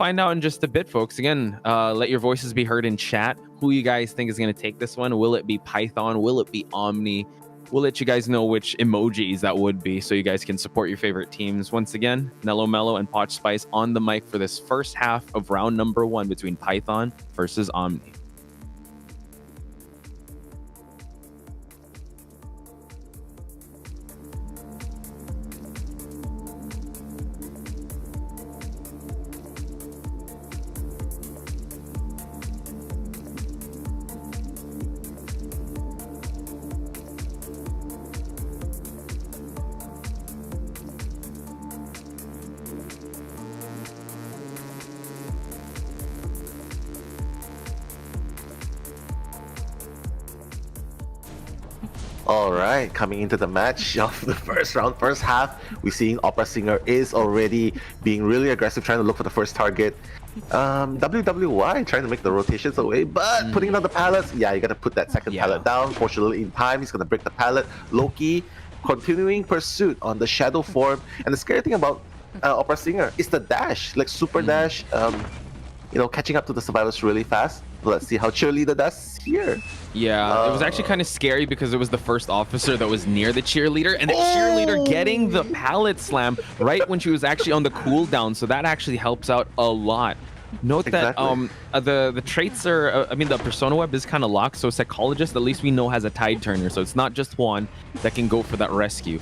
find out in just a bit, folks. Again, let your voices be heard in chat. Who you guys think is going to take this one? Will it be Python? Will it be Omni? We'll let you guys know which emojis that would be so you guys can support your favorite teams. Once again, Nello Mello and Poch Spice on the mic for this first half of round number 1 between Python versus Omni. All right, coming into the match of the first round, first half, we're seeing Opera Singer is already being really aggressive, trying to look for the first target. WWY trying to make the rotations away, but putting down the pallets. Yeah, you gotta put that second pallet down. Fortunately, in time, he's gonna break the pallet. Loki continuing pursuit on the shadow form, and the scary thing about Opera Singer is the dash, like super dash. You know, catching up to the survivors really fast. Let's see how Cheerleader does here. Yeah, it was actually kind of scary because it was the first officer that was near the cheerleader, and the cheerleader getting the pallet slam right when she was actually on the cooldown, so that actually helps out a lot. Note that the traits are, I mean, the persona web is kind of locked, so Psychologist, at least we know, has a tide turner, so it's not just one that can go for that rescue.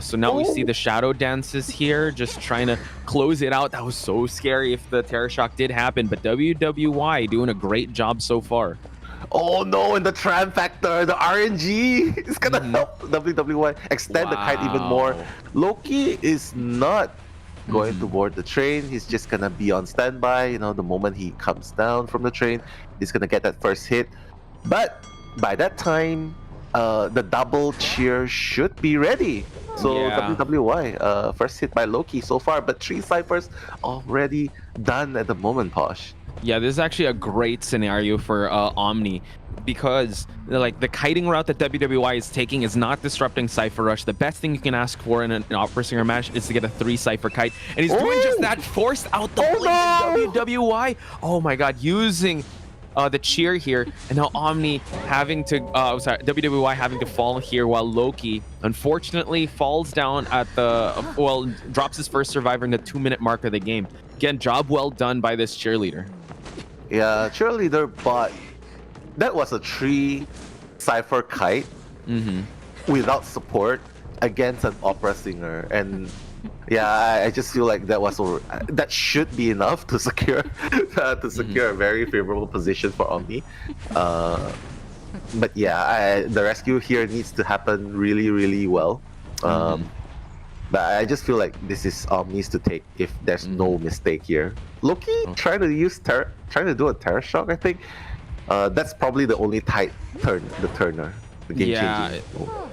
So now we see the shadow dances here, just trying to close it out. That was so scary if the Terror Shock did happen, but WWY doing a great job so far. Oh no, and the tram factor, the RNG is gonna help WWY extend the kite even more. Loki is not going to board the train. He's just gonna be on standby. You know, the moment he comes down from the train, he's gonna get that first hit. But by that time, the double cheer should be ready. So WWY, first hit by Loki so far, but 3 ciphers already done at the moment, Posh. Yeah, this is actually a great scenario for Omni, because like the kiting route that WWY is taking is not disrupting Cypher Rush. The best thing you can ask for in an Opera Singer match is to get a 3 Cypher kite, and he's doing just that, forced out the blade. WWY, oh my god, using the cheer here, and now Omni having to, WWY having to fall here, while Loki unfortunately falls down at the, drops his first survivor in the 2-minute mark of the game. Again, job well done by this cheerleader. Yeah, cheerleader, but that was a 3 Cypher kite without support against an Opera Singer, and yeah, I just feel like that should be enough to secure a very favorable position for Omni. But yeah, the rescue here needs to happen really, really well. But I just feel like this is Omni's to take if there's no mistake here. Loki trying to do a Terror Shock, I think. That's probably the only tight turner. The game-changing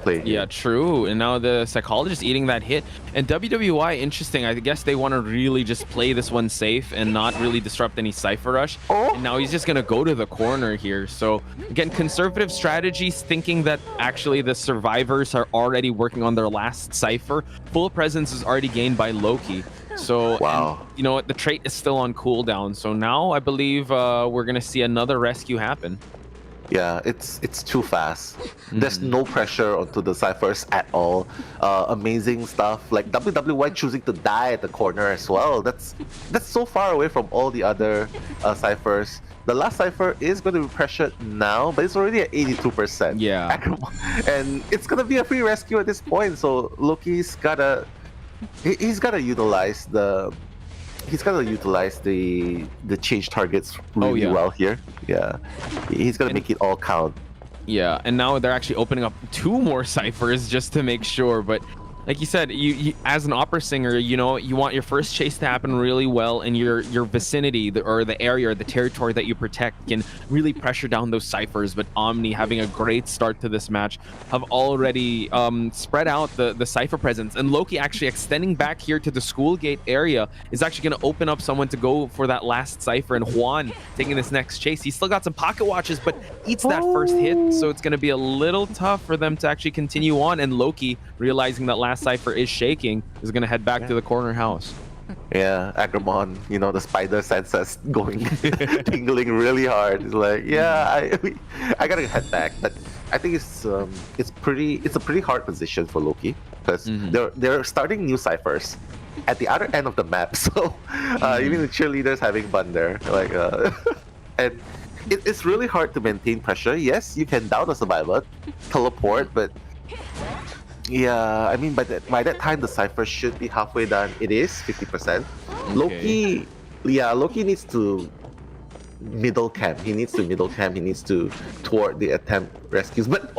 play. Yeah, true. And now the Psychologist eating that hit. And WWY, interesting. I guess they want to really just play this one safe and not really disrupt any Cypher Rush. And now he's just going to go to the corner here. So, again, conservative strategies, thinking that actually the survivors are already working on their last Cypher. Full presence is already gained by Loki. So, and, you know what? The trait is still on cooldown. So now I believe we're going to see another rescue happen. Yeah, it's too fast. There's no pressure onto the ciphers at all. Amazing stuff. Like WWY choosing to die at the corner as well. That's so far away from all the other ciphers. The last cipher is going to be pressured now, but it's already at 82%. Yeah. And it's going to be a free rescue at this point. So Loki's gotta utilize the change targets really well here. Yeah, he's gonna make it all count. Yeah, and now they're actually opening up 2 more ciphers just to make sure. But like you said, you as an Opera Singer, you know, you want your first chase to happen really well, and your vicinity or the area or the territory that you protect can really pressure down those ciphers. But Omni, having a great start to this match, have already spread out the cipher presence, and Loki actually extending back here to the school gate area is actually going to open up someone to go for that last cipher. And Juan taking this next chase, he's still got some pocket watches, but eats that first hit, so it's going to be a little tough for them to actually continue on. And Loki, realizing that last cipher is shaking, is going to head back to the corner house. Yeah, Agramon, you know, the spider senses going tingling really hard. It's like, yeah, I gotta head back, but I think it's a pretty hard position for Loki because they're starting new ciphers at the other end of the map. So even the cheerleaders having fun there, like and it's really hard to maintain pressure. Yes, you can down a survivor, teleport, but yeah, I mean by that time the cipher should be halfway done. It is 50%. Okay. Loki needs to middle camp. He needs to thwart the attempt rescues. But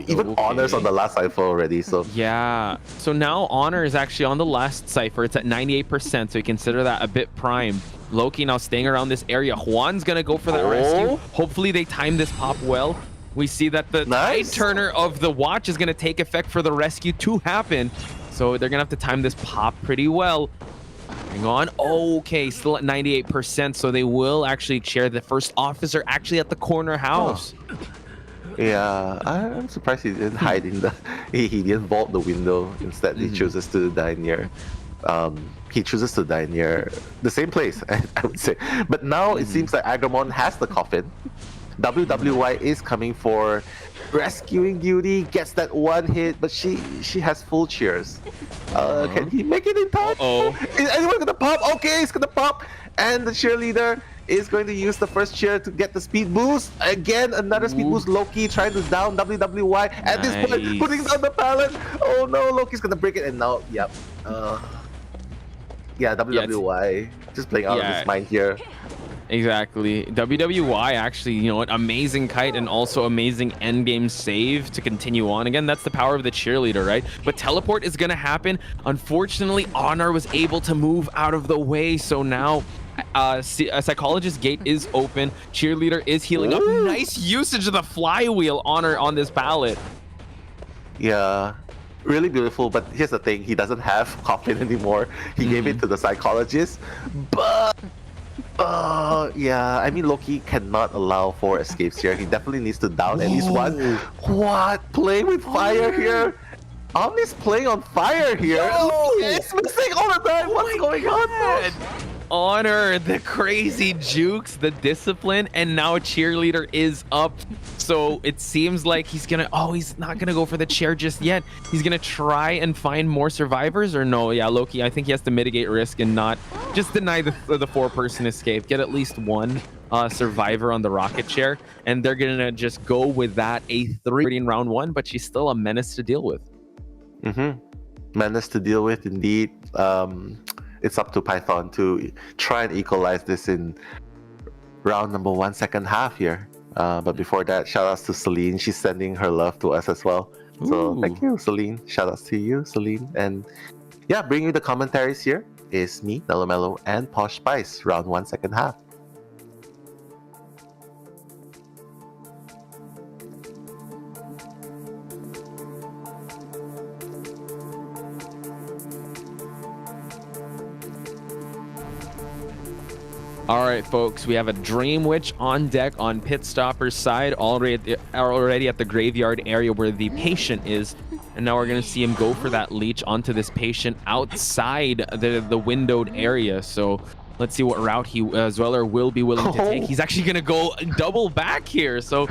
even Honor's on the last cipher already. So yeah. So now Honor is actually on the last cipher. It's at 98%. So you consider that a bit prime. Loki now staying around this area. Juan's gonna go for that rescue. Hopefully they time this pop well. We see that the tide turner of the watch is gonna take effect for the rescue to happen. So they're gonna have to time this pop pretty well. Hang on. Okay, still at 98%. So they will actually share the first officer actually at the corner house. Yeah, I'm surprised he didn't hide in the. He didn't vault the window. Instead, he chooses to die near. He chooses to die near the same place, I would say. But now it seems like Agramon has the coffin. WWY is coming for rescuing duty, gets that one hit, but she has full cheers. Can he make it in time? Is anyone gonna pop? Okay, it's gonna pop. And the cheerleader is going to use the first cheer to get the speed boost. Again, another speed boost. Loki trying to down WWY. At this point, putting down the pallet. Oh no, Loki's gonna break it, and now, yep. Yeah, WWY just playing out of his mind here. Exactly. WWY actually, you know what, amazing kite and also amazing endgame save to continue on. Again, that's the power of the cheerleader, right? But teleport is going to happen. Unfortunately, Honor was able to move out of the way. So now a psychologist gate is open. Cheerleader is healing up. Nice usage of the flywheel, Honor, on this pallet. Yeah. Really beautiful, but here's the thing. He doesn't have coffin anymore. He gave it to the psychologist. But yeah, I mean, Loki cannot allow for escapes here. He definitely needs to down at least one. What? Playing with fire here? Omni's playing on fire here. It's missing all the time. What's going on, man? Honor, the crazy jukes, the discipline, and now cheerleader is up. So it seems like he's gonna, he's not gonna go for the chair just yet. He's gonna try and find more survivors, or no? Yeah, Loki, I think he has to mitigate risk and not just deny the four-person escape. Get at least one survivor on the rocket chair, and they're gonna just go with that a 3 in round 1, but she's still a menace to deal with. Menace to deal with, indeed. It's up to Python to try and equalize this in round number 1, second half here. But before that, shout outs to Celine. She's sending her love to us as well. So thank you, Celine. Shout outs to you, Celine. And yeah, bringing you the commentaries here is me, Mellow Mellow, and Posh Spice, round 1, second half. All right, folks, we have a Dream Witch on deck on Pit Stopper's side, already at the graveyard area where the patient is. And now we're going to see him go for that leech onto this patient outside the windowed area. So let's see what route Zweller will be willing to take. He's actually going to go double back here. So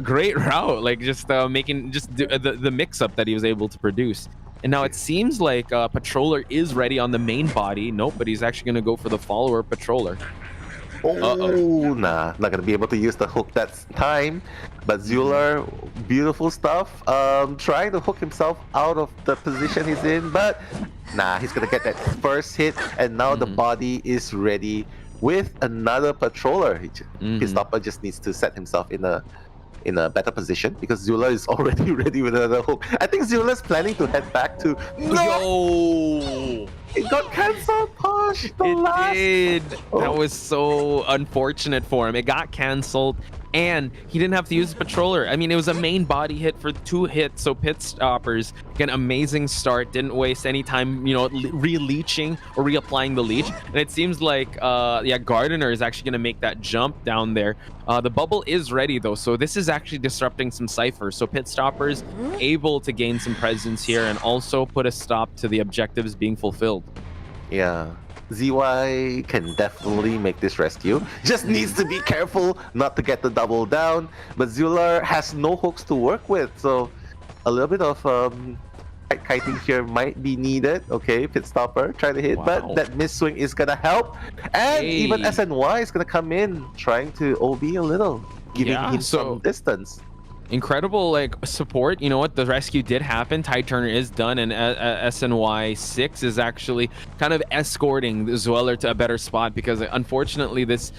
great route, like just making just the mix-up that he was able to produce. And now it seems like Patroller is ready on the main body. Nope, but he's actually going to go for the follower Patroller. Nah, not gonna be able to use the hook that time. But Zueler, beautiful stuff. Trying to hook himself out of the position he's in, but nah, he's gonna get that first hit, and now the body is ready with another Patroller. His stopper just needs to set himself in a better position because Zula is already ready with another hook. I think Zula's planning to head back to. No! It got cancelled, Posh. It did. That was so unfortunate for him. It got cancelled, and he didn't have to use the Patroller. I mean, it was a main body hit for 2 hits, so Pit Stoppers, again, amazing start. Didn't waste any time, you know, re-leeching or reapplying the leech. And it seems like, Gardener is actually going to make that jump down there. The bubble is ready, though, so this is actually disrupting some ciphers. So Pit Stoppers able to gain some presence here and also put a stop to the objectives being fulfilled. Yeah. ZY can definitely make this rescue. Just needs to be careful not to get the double down. But Zular has no hooks to work with, so a little bit of kiting here might be needed. Okay, pit stopper, try to hit, but that miss swing is gonna help. And even SNY is gonna come in, trying to OB a little, giving him some distance. Incredible like support. You know what, the rescue did happen. Tide Turner is done, and SNY 6 is actually kind of escorting the Zweller to a better spot, because unfortunately this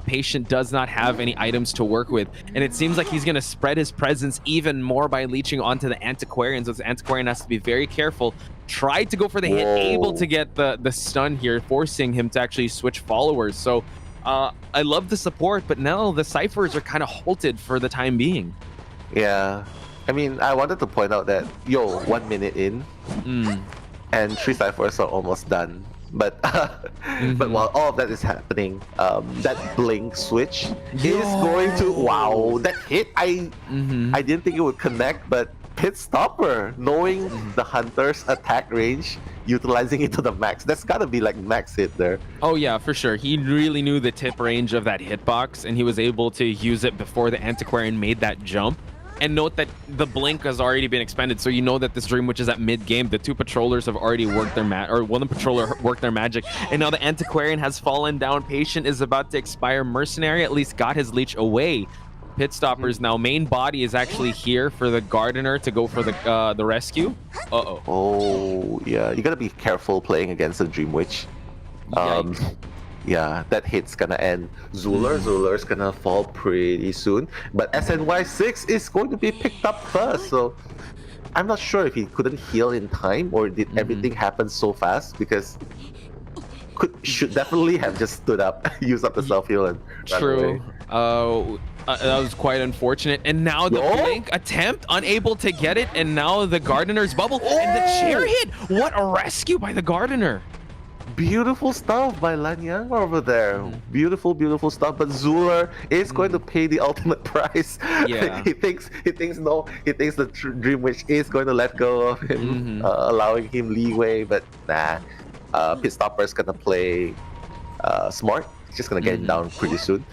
patient does not have any items to work with, and it seems like he's going to spread his presence even more by leeching onto the Antiquarian. So the Antiquarian has to be very careful. Tried to go for the hit, able to get the stun here, forcing him to actually switch followers. So I love the support, but now the Cyphers are kind of halted for the time being. Yeah, I mean, I wanted to point out that 1 minute in, and 3 Cyphers are almost done. But but while all of that is happening, that blink switch is going to that hit. I didn't think it would connect, but pit stopper, knowing the hunter's attack range, utilizing it to the max. That's gotta be like max hit there. Oh yeah, for sure. He really knew the tip range of that hitbox, and he was able to use it before the Antiquarian made that jump. And note that the blink has already been expended, so you know that this Dream Witch is at mid-game. The 2 patrollers have already worked their one patroller worked their magic, and now the Antiquarian has fallen down. Patient is about to expire. Mercenary at least got his leech away. Pit stoppers now. Main body is actually here for the Gardener to go for the rescue. Oh yeah, you gotta be careful playing against the Dream Witch. Yeah, that hit's gonna end. Zular's gonna fall pretty soon. But SNY6 is going to be picked up first, so I'm not sure if he couldn't heal in time or did everything happen so fast, because should definitely have just stood up, used up the self-heal and run away. That was quite unfortunate. And now the blink attempt, unable to get it, and now the Gardener's bubble and the chair hit. What a rescue by the Gardener. Beautiful stuff by Lanyang over there. Beautiful stuff. But Zular is going to pay the ultimate price. Yeah. he thinks the Dream Witch is going to let go of him, allowing him leeway. But nah, Pit Stopper is gonna play smart. He's just gonna get him down pretty soon.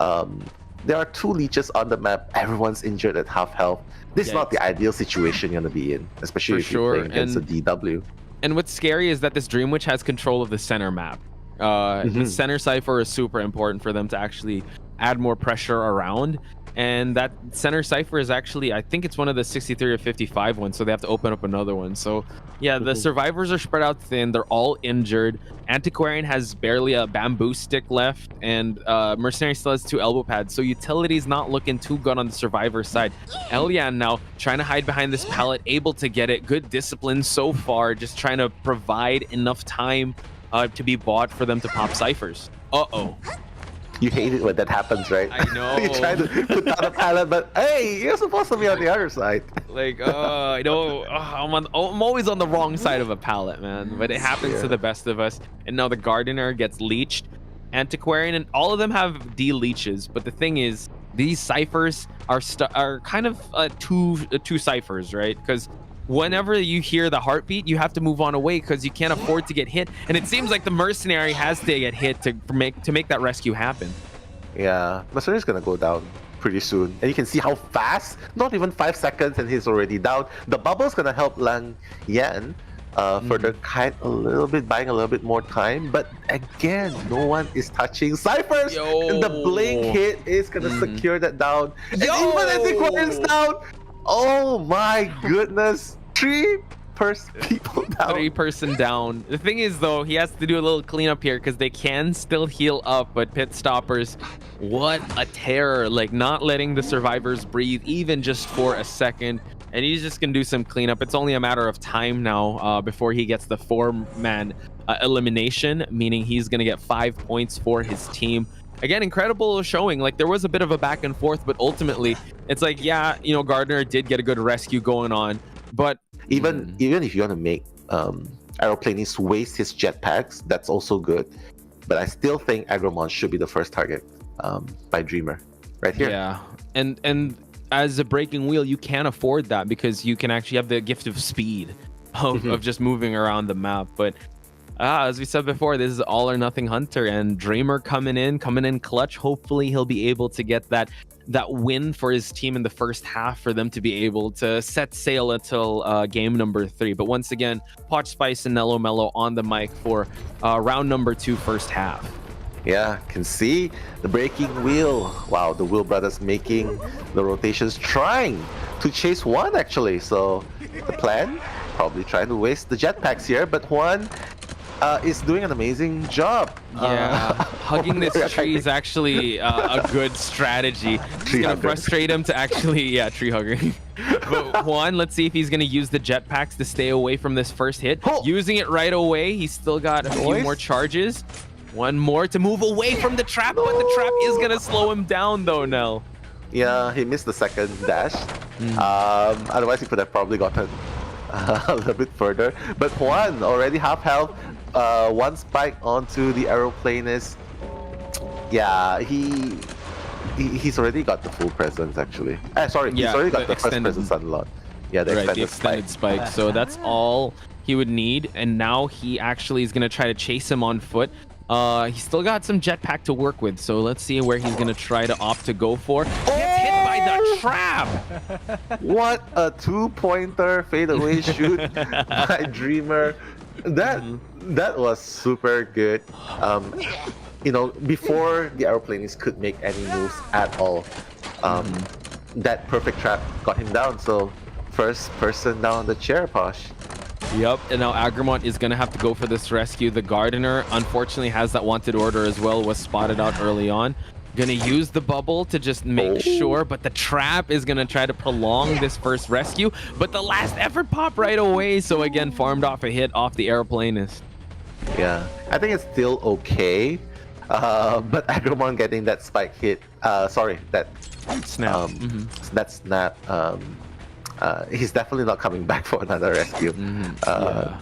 There are 2 leeches on the map. Everyone's injured at half health. This is not the ideal situation you're gonna be in, especially if you're playing against a DW. And what's scary is that this Dream Witch has control of the center map. The center cipher is super important for them to actually add more pressure around. And that center cipher is actually, I think it's one of the 63 or 55 ones, so they have to open up another one. So yeah, the survivors are spread out thin. They're all injured. Antiquarian has barely a bamboo stick left, and Mercenary still has 2 elbow pads. So utility's not looking too good on the survivor side. Elian now trying to hide behind this pallet, able to get it. Good discipline so far, just trying to provide enough time to be bought for them to pop ciphers. You hate it when that happens, right? I know. You try to put down a pallet, but hey, you're supposed to be on the other side. Like, I know, I'm always on the wrong side of a pallet, man. But it happens to the best of us. And now the Gardener gets leeched. Antiquarian, and all of them have D-leeches. But the thing is, these ciphers are kind of two ciphers, right? Because whenever you hear the heartbeat, you have to move on away because you can't afford to get hit. And it seems like the Mercenary has to get hit to make that rescue happen. Yeah, Mercenary's gonna go down pretty soon. And you can see how fast, not even 5 seconds and he's already down. The bubble's gonna help Lang Yan further kite a little bit, buying a little bit more time. But again, no one is touching ciphers. And the blink hit is gonna secure that down. And even as it comes down, oh my goodness, 3 people down. 3 person down. The thing is though, he has to do a little cleanup here because they can still heal up, but Pit Stoppers, what a terror, like not letting the survivors breathe even just for a second. And he's just gonna do some cleanup. It's only a matter of time now before he gets the 4-man elimination, meaning he's gonna get 5 points for his team. Again, incredible showing. Like, there was a bit of a back and forth, but ultimately it's like, yeah, you know, Gardener did get a good rescue going on, but even if you want to make Aeroplanist waste his jetpacks, that's also good. But I still think Agromon should be the first target by Dreamer right here. Yeah, and as a breaking wheel, you can't afford that because you can actually have the gift of speed of just moving around the map. But As we said before, this is all or nothing Hunter, and Dreamer coming in clutch. Hopefully he'll be able to get that win for his team in the first half for them to be able to set sail until game number 3. But once again, Potch Spice and Nello Mello on the mic for round number 2 first half. Yeah, can see the breaking wheel. Wow, the Wheel brothers making the rotations, trying to chase Juan actually. So the plan, probably trying to waste the jetpacks here, but Juan is doing an amazing job. Yeah, hugging this tree is actually a good strategy. It's gonna frustrate him to actually, tree hugging. But Juan, let's see if he's gonna use the jetpacks to stay away from this first hit. Using it right away. He's still got a few more charges. One more to move away from the trap, but the trap is gonna slow him down though, Nell. Yeah, he missed the second dash. Otherwise, he could have probably gotten a little bit further. But Juan already half health. One spike onto the aeroplanist. Yeah, he's already got the full presence actually. Sorry, he's already got the first presence unlocked. Yeah, the extended spike. So that's all he would need, and now he actually is gonna try to chase him on foot. He's still got some jetpack to work with, so let's see where he's gonna try to opt to go for. Gets hit by the trap. What a two-pointer fadeaway shoot by Dreamer. That was super good. You know, before the aeroplanist could make any moves at all, that perfect trap got him down. So first person down the chair, Posh. Yep, and now Agramont is going to have to go for this rescue. The Gardener, unfortunately, has that wanted order as well, was spotted out early on. Gonna use the bubble to just make sure, but the trap is gonna try to prolong this first rescue, but the last effort popped right away, so again, farmed off a hit off the aeroplanist. Yeah, I think it's still okay, but Agramont getting that spike hit, sorry, that snap. That snap, he's definitely not coming back for another rescue.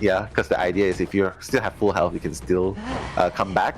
Yeah, because the idea is if you still have full health, you can still come back.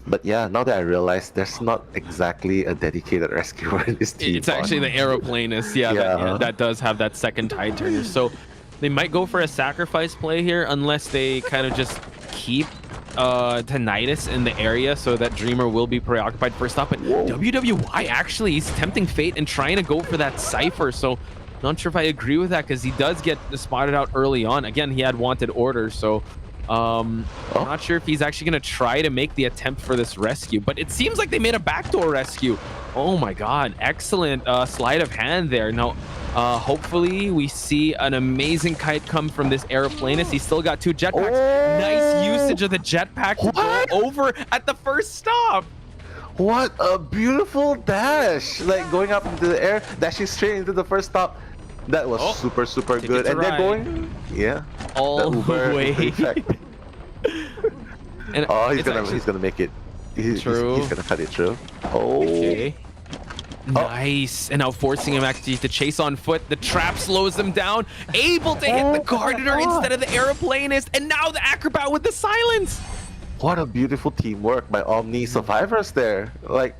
But yeah, now that I realize there's not exactly a dedicated rescuer in this team. It's actually the aeroplanist, that does have that second tide turner. So they might go for a sacrifice play here unless they kind of just keep Tinnitus in the area so that Dreamer will be preoccupied first up. But WWY actually is tempting fate and trying to go for that Cypher. So not sure if I agree with that because he does get spotted out early on. Again, he had wanted orders, so I'm not sure if he's actually going to try to make the attempt for this rescue, but it seems like they made a backdoor rescue. Oh my god, excellent sleight of hand there. Now hopefully we see an amazing kite come from this aeroplanist. He's still got 2 jetpacks. Nice usage of the jetpack to go over at the first stop. What a beautiful dash, like going up into the air, dashing straight into the first stop. That was super good. And they're going all the way. And he's gonna make it. He's gonna cut it through. Nice. And now forcing him actually to chase on foot. The trap slows him down. Able to hit the Gardener instead of the aeroplanist. And now the Acrobat with the silence. What a beautiful teamwork by Omni Survivors there. Like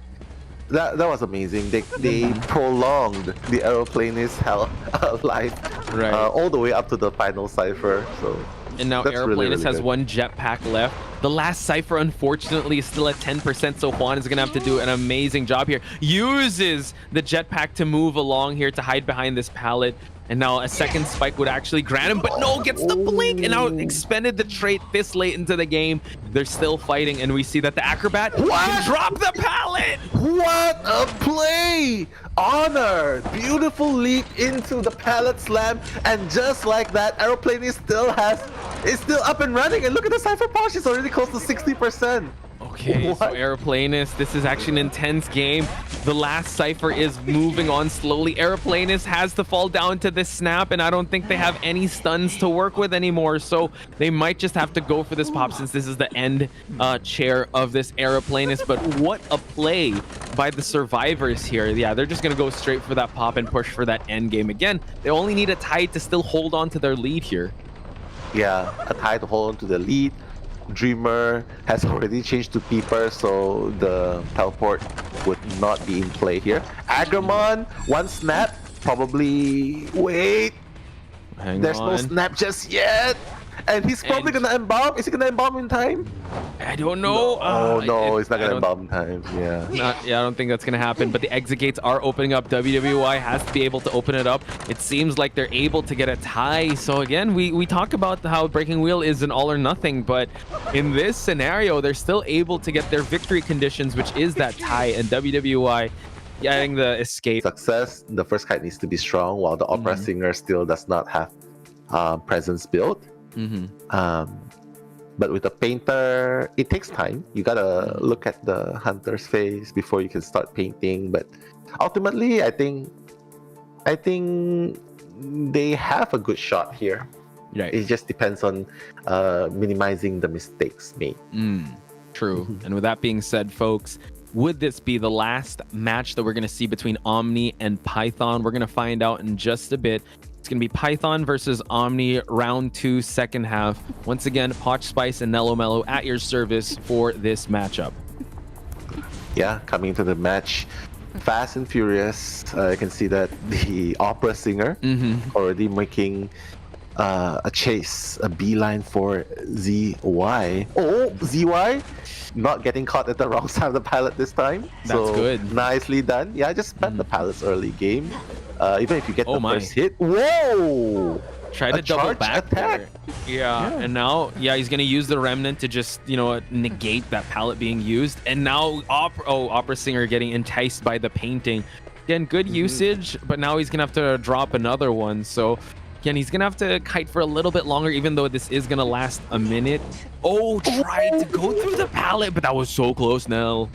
that was amazing. They prolonged the aeroplanist life all the way up to the final Cypher. So and now aeroplanist has 1 jetpack left. The last Cypher unfortunately is still at 10%, so Juan is gonna have to do an amazing job here. Uses the jetpack to move along here to hide behind this pallet. And now a second spike would actually grant him, but no, gets the blink and now expended the trait this late into the game. They're still fighting, and we see that the Acrobat can drop the pallet. What a play! Honor! Beautiful leap into the pallet slam, and just like that, Aeroplane is still up and running. And look at the Cypher Posh, it's already close to 60%. Okay, so Aeroplanist, this is actually an intense game. The last Cypher is moving on slowly. Aeroplanist has to fall down to this snap, and I don't think they have any stuns to work with anymore, so they might just have to go for this pop since this is the end chair of this Aeroplanist. But what a play by the survivors here. Yeah, they're just gonna go straight for that pop and push for that end game. Again, they only need a tie to still hold on to their lead here. Yeah, a tie to hold on to the lead. Dreamer has already changed to Peeper, so the teleport would not be in play here. Agramon, 1 snap, probably. Wait, there's no snap just yet. And he's probably gonna embalm. Is he gonna embalm in time? I don't know. Oh no, he's not gonna embalm in time. Yeah. I don't think that's gonna happen. But the exit gates are opening up. WWI has to be able to open it up. It seems like they're able to get a tie. So again, we talk about how Breaking Wheel is an all or nothing, but in this scenario, they're still able to get their victory conditions, which is that tie, and WWI getting the escape. Success. The first kite needs to be strong, while the opera singer still does not have presence built. But with the painter, it takes time. You gotta look at the hunter's face before you can start painting. But ultimately, I think they have a good shot here. Right. It just depends on minimizing the mistakes made. True. And with that being said, folks, would this be the last match that we're going to see between Omni and Python? We're going to find out in just a bit. It's going to be Python versus Omni, round 2, second half. Once again, Potch Spice and Nello Mello at your service for this matchup. Yeah, coming into the match, fast and furious. I can see that the opera singer already making a chase, a beeline for ZY. Oh, ZY not getting caught at the wrong side of the pallet this time. That's good. Nicely done. Yeah, just spam the pallets early game. Even if you get the first hit. Whoa! Try to double back attack. Yeah, and now, he's going to use the remnant to just, negate that pallet being used. And now, Opera Singer getting enticed by the painting. Again, good usage, but now he's going to have to drop another one. So, again, he's going to have to kite for a little bit longer, even though this is going to last a minute. Oh, tried to go through the pallet, but that was so close, Nell.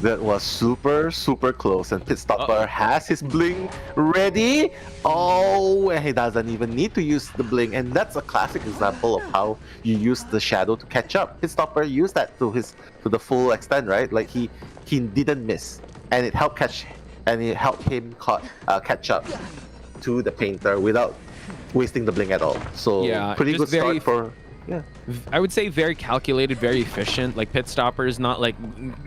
That was super, super close. And Pitstopper has his bling ready. Oh, and he doesn't even need to use the bling. And that's a classic example of how you use the shadow to catch up. Pitstopper used that to the full extent, right? Like he didn't miss, and it helped him catch up to the painter without wasting the bling at all. So pretty good start for. Yeah, I would say very calculated, very efficient. Like Pitstopper is not like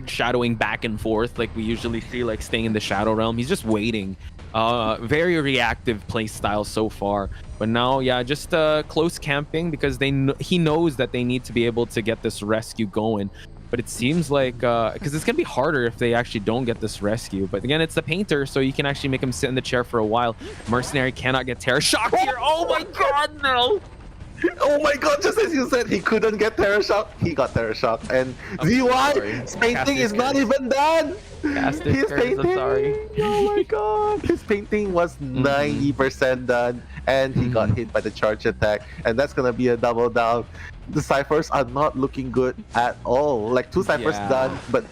shadowing back and forth like we usually see, like staying in the shadow realm. He's just waiting. Very reactive play style so far. But now, just close camping because he knows that they need to be able to get this rescue going. But it seems like because it's gonna be harder if they actually don't get this rescue. But again, it's the painter, so you can actually make him sit in the chair for a while. Mercenary cannot get Terror Shock here. Oh my God, no! Oh my God, just as you said, he couldn't get Terror Shock. He got Terror Shock. And ZY's painting is not even done. His painting, I'm sorry. Oh my God. His painting was 90% done. And he got hit by the charge attack. And that's going to be a double down. The ciphers are not looking good at all. Like 2 ciphers done. But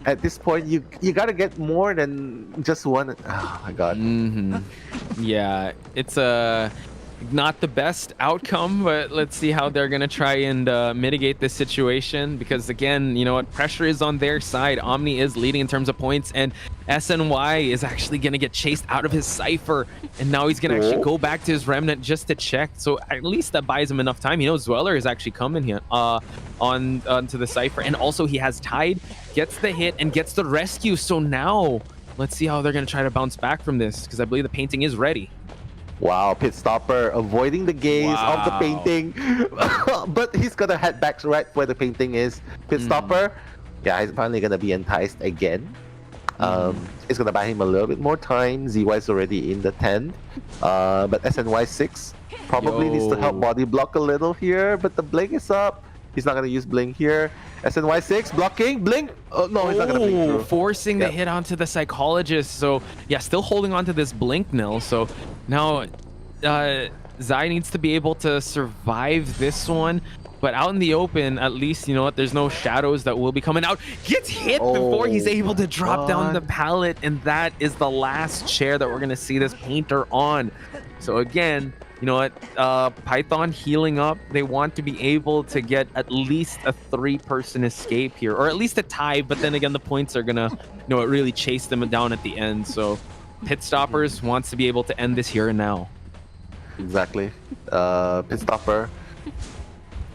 at this point, you got to get more than just one. Oh my God. Yeah, it's not the best outcome, but let's see how they're gonna try and mitigate this situation, because again, you know what, pressure is on their side. Omni is leading in terms of points, and SNY is actually gonna get chased out of his cipher, and now he's gonna actually go back to his remnant just to check. So at least that buys him enough time. You know, Zweller is actually coming here onto the cipher, and also he has tied, gets the hit and gets the rescue. So now let's see how they're gonna try to bounce back from this, because I believe the painting is ready. Wow, Pitstopper avoiding the gaze of the painting. But he's gonna head back right where the painting is. Pitstopper, he's finally gonna be enticed again. It's gonna buy him a little bit more time. ZY's already in the 10. But SNY 6 probably needs to help body block a little here, but the blink is up. He's not gonna use blink here. SNY 6 blocking, blink. Oh no, he's not gonna blink through. Forcing the hit onto the psychologist. So still holding on to this blink nil. So now Zai needs to be able to survive this one. But out in the open, at least, you know what, there's no shadows that will be coming out. Gets hit before he's able to drop down the pallet. And that is the last chair that we're going to see this painter on. So again, you know what, Python healing up. They want to be able to get at least a 3-person escape here, or at least a tie. But then again, the points are going to, you know, really chase them down at the end. So Pitstoppers wants to be able to end this here and now. Exactly. Pitstopper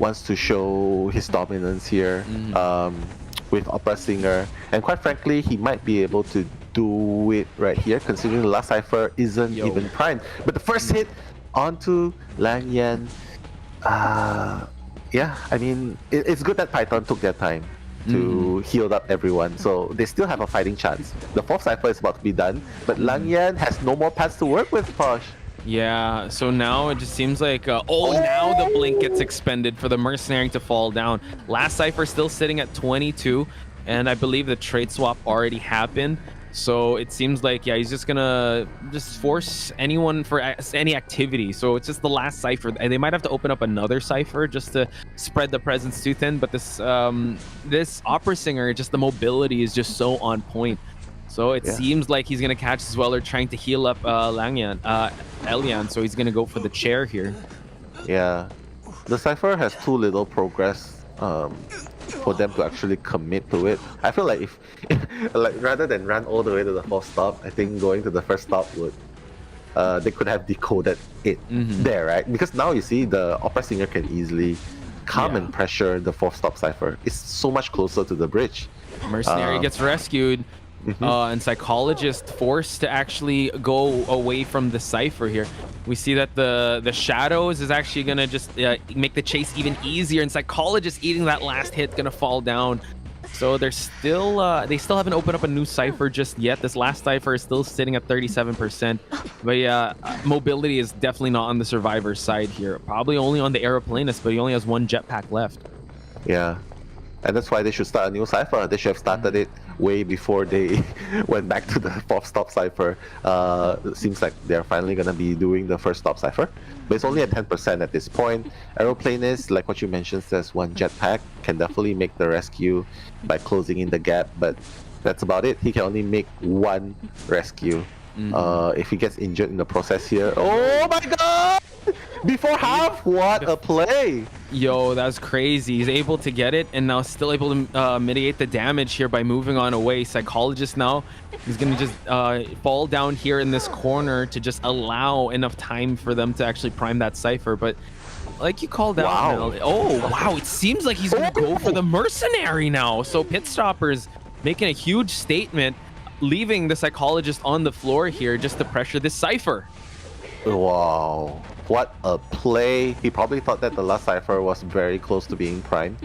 wants to show his dominance here with Opera Singer, and quite frankly, he might be able to do it right here, considering the last cipher isn't even primed. But the first hit onto Lang Yan, Yeah, I mean, it's good that Python took their time to heal up everyone, so they still have a fighting chance. The fourth cipher is about to be done, but Lang Yan has no more paths to work with, Posh. Yeah, so now it just seems like, now the blink gets expended for the mercenary to fall down. Last cipher still sitting at 22, and I believe the trade swap already happened. So it seems like, yeah, he's just gonna just force anyone for any activity. So it's just the last cipher, and they might have to open up another cipher just to spread the presence too thin. But this this opera singer, just the mobility is just so on point. So it seems like he's gonna catch as well, or trying to heal up Elian. So he's gonna go for the chair here. Yeah, the cipher has too little progress for them to actually commit to it. I feel like if like rather than run all the way to the fourth stop, I think going to the first stop would they could have decoded it there, right? Because now you see the opera singer can easily come and pressure the fourth stop cipher. It's so much closer to the bridge. Mercenary gets rescued. And Psychologist forced to actually go away from the cipher here. We see that the Shadows is actually gonna just make the chase even easier, and Psychologist eating that last hit gonna fall down. So they're still they still haven't opened up a new cipher just yet. This last cipher is still sitting at 37%. But yeah, mobility is definitely not on the survivor's side here. Probably only on the aeroplanist, but he only has one jetpack left. Yeah. And that's why they should start a new cipher. They should have started it way before they went back to the fourth stop cipher. It seems like they're finally going to be doing the first stop cipher. But it's only at 10% at this point. Aeroplanist, like what you mentioned, says one jetpack can definitely make the rescue by closing in the gap. But that's about it. He can only make one rescue. If he gets injured in the process here. Oh my god! Before half, what a play! Yo, that's crazy. He's able to get it, and now still able to mitigate the damage here by moving on away. Psychologist now, he's gonna just fall down here in this corner to just allow enough time for them to actually prime that cipher. But like you called out, Mel, oh wow, it seems like he's gonna go for the mercenary now. So Pitstopper's making a huge statement, leaving the Psychologist on the floor here just to pressure this cipher. Wow, what a play. He probably thought that the last cipher was very close to being primed.